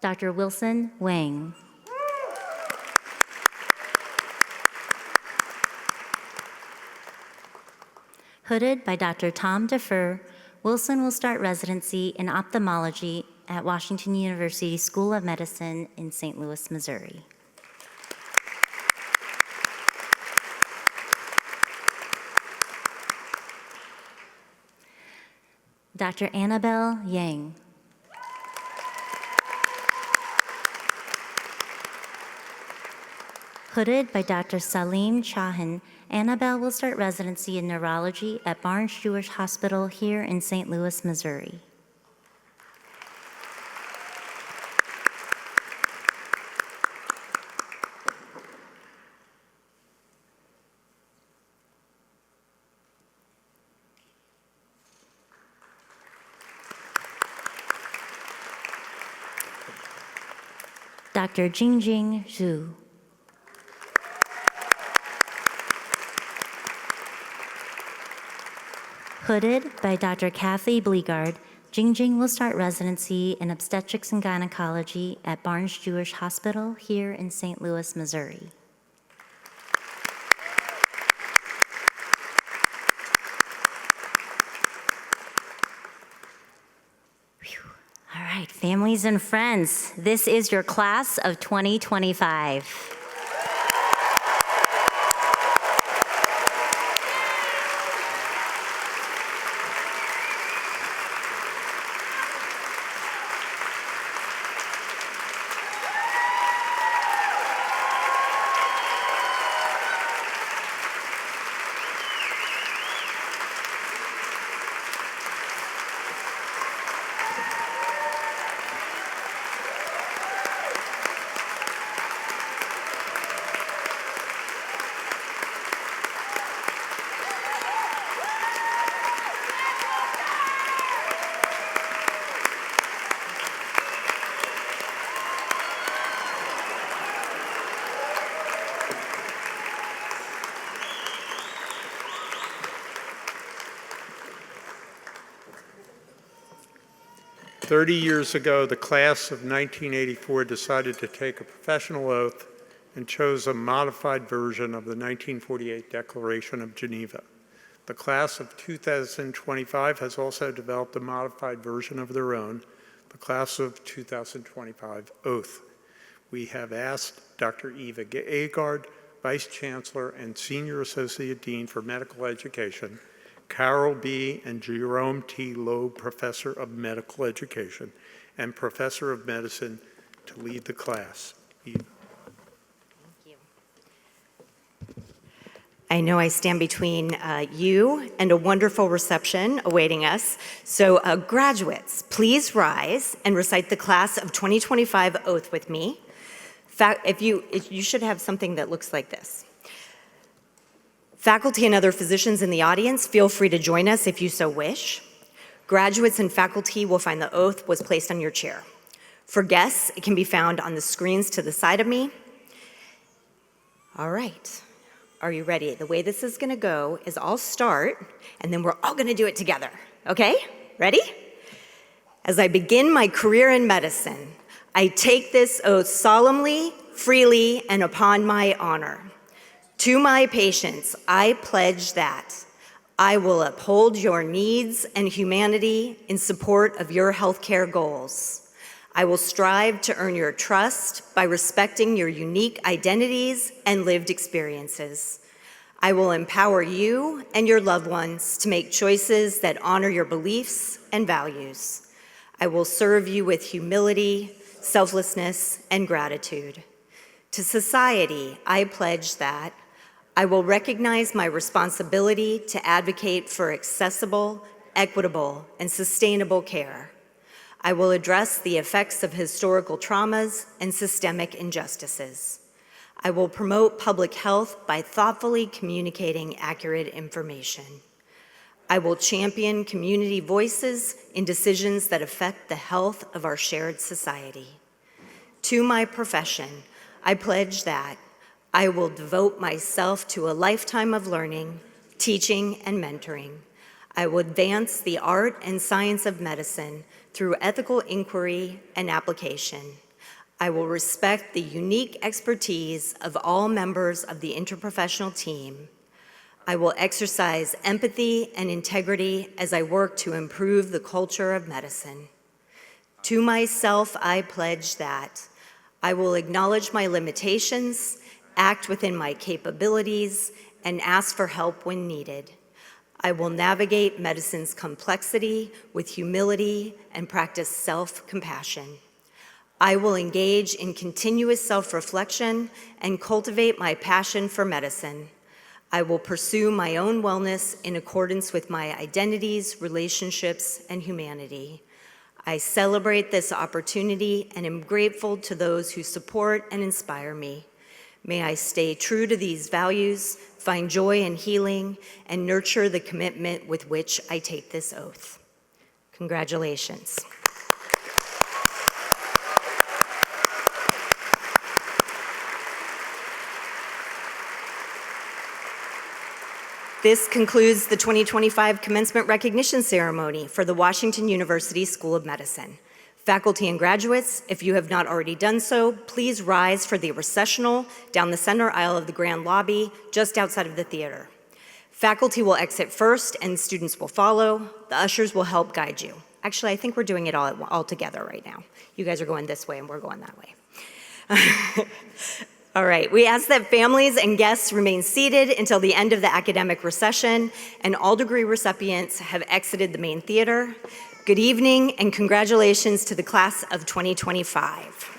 Dr. Wilson Wang. Hooded by Dr. Tom Defer, Wilson will start residency in ophthalmology at Washington University School of Medicine in St. Louis, Missouri. Dr. Annabelle Yang. Hooded by Dr. Salim Chahan, Annabelle will start residency in neurology at Barnes Jewish Hospital here in St. Louis, Missouri. Dr. Jingjing Zhu. Hooded by Dr. Kathy Bleegard, Jingjing will start residency in obstetrics and gynecology at Barnes Jewish Hospital here in St. Louis, Missouri. Whew. All right, families and friends, this is your class of 2025. 30 years ago, the class of 1984 decided to take a professional oath and chose a modified version of the 1948 Declaration of Geneva. The class of 2025 has also developed a modified version of their own, the class of 2025 oath. We have asked Dr. Eva Agard, Vice Chancellor and Senior Associate Dean for Medical Education, Carol B. and Jerome T. Loeb, Professor of Medical Education and Professor of Medicine, to lead the class. Eva. I know I stand between you and a wonderful reception awaiting us. So graduates, please rise and recite the class of 2025 oath with me. You should have something that looks like this. Faculty and other physicians in the audience, feel free to join us if you so wish. Graduates and faculty will find the oath was placed on your chair. For guests, it can be found on the screens to the side of me. All right. Are you ready? The way this is going to go is I'll start, and then we're all going to do it together. Okay? Ready? As I begin my career in medicine, I take this oath solemnly, freely, and upon my honor. To my patients, I pledge that I will uphold your needs and humanity in support of your healthcare goals. I will strive to earn your trust by respecting your unique identities and lived experiences. I will empower you and your loved ones to make choices that honor your beliefs and values. I will serve you with humility, selflessness, and gratitude. To society, I pledge that I will recognize my responsibility to advocate for accessible, equitable, and sustainable care. I will address the effects of historical traumas and systemic injustices. I will promote public health by thoughtfully communicating accurate information. I will champion community voices in decisions that affect the health of our shared society. To my profession, I pledge that I will devote myself to a lifetime of learning, teaching, and mentoring. I will advance the art and science of medicine through ethical inquiry and application. I will respect the unique expertise of all members of the interprofessional team. I will exercise empathy and integrity as I work to improve the culture of medicine. To myself, I pledge that I will acknowledge my limitations, act within my capabilities, and ask for help when needed. I will navigate medicine's complexity with humility and practice self-compassion. I will engage in continuous self-reflection and cultivate my passion for medicine. I will pursue my own wellness in accordance with my identities, relationships, and humanity. I celebrate this opportunity and am grateful to those who support and inspire me. May I stay true to these values, find joy in healing, and nurture the commitment with which I take this oath. Congratulations. This concludes the 2025 Commencement Recognition Ceremony for the Washington University School of Medicine. Faculty and graduates, if you have not already done so, please rise for the recessional down the center aisle of the grand lobby, just outside of the theater. Faculty will exit first and students will follow. The ushers will help guide you. Actually, I think we're doing it all together right now. You guys are going this way and we're going that way. All right, we ask that families and guests remain seated until the end of the academic recession and all degree recipients have exited the main theater. Good evening and congratulations to the class of 2025.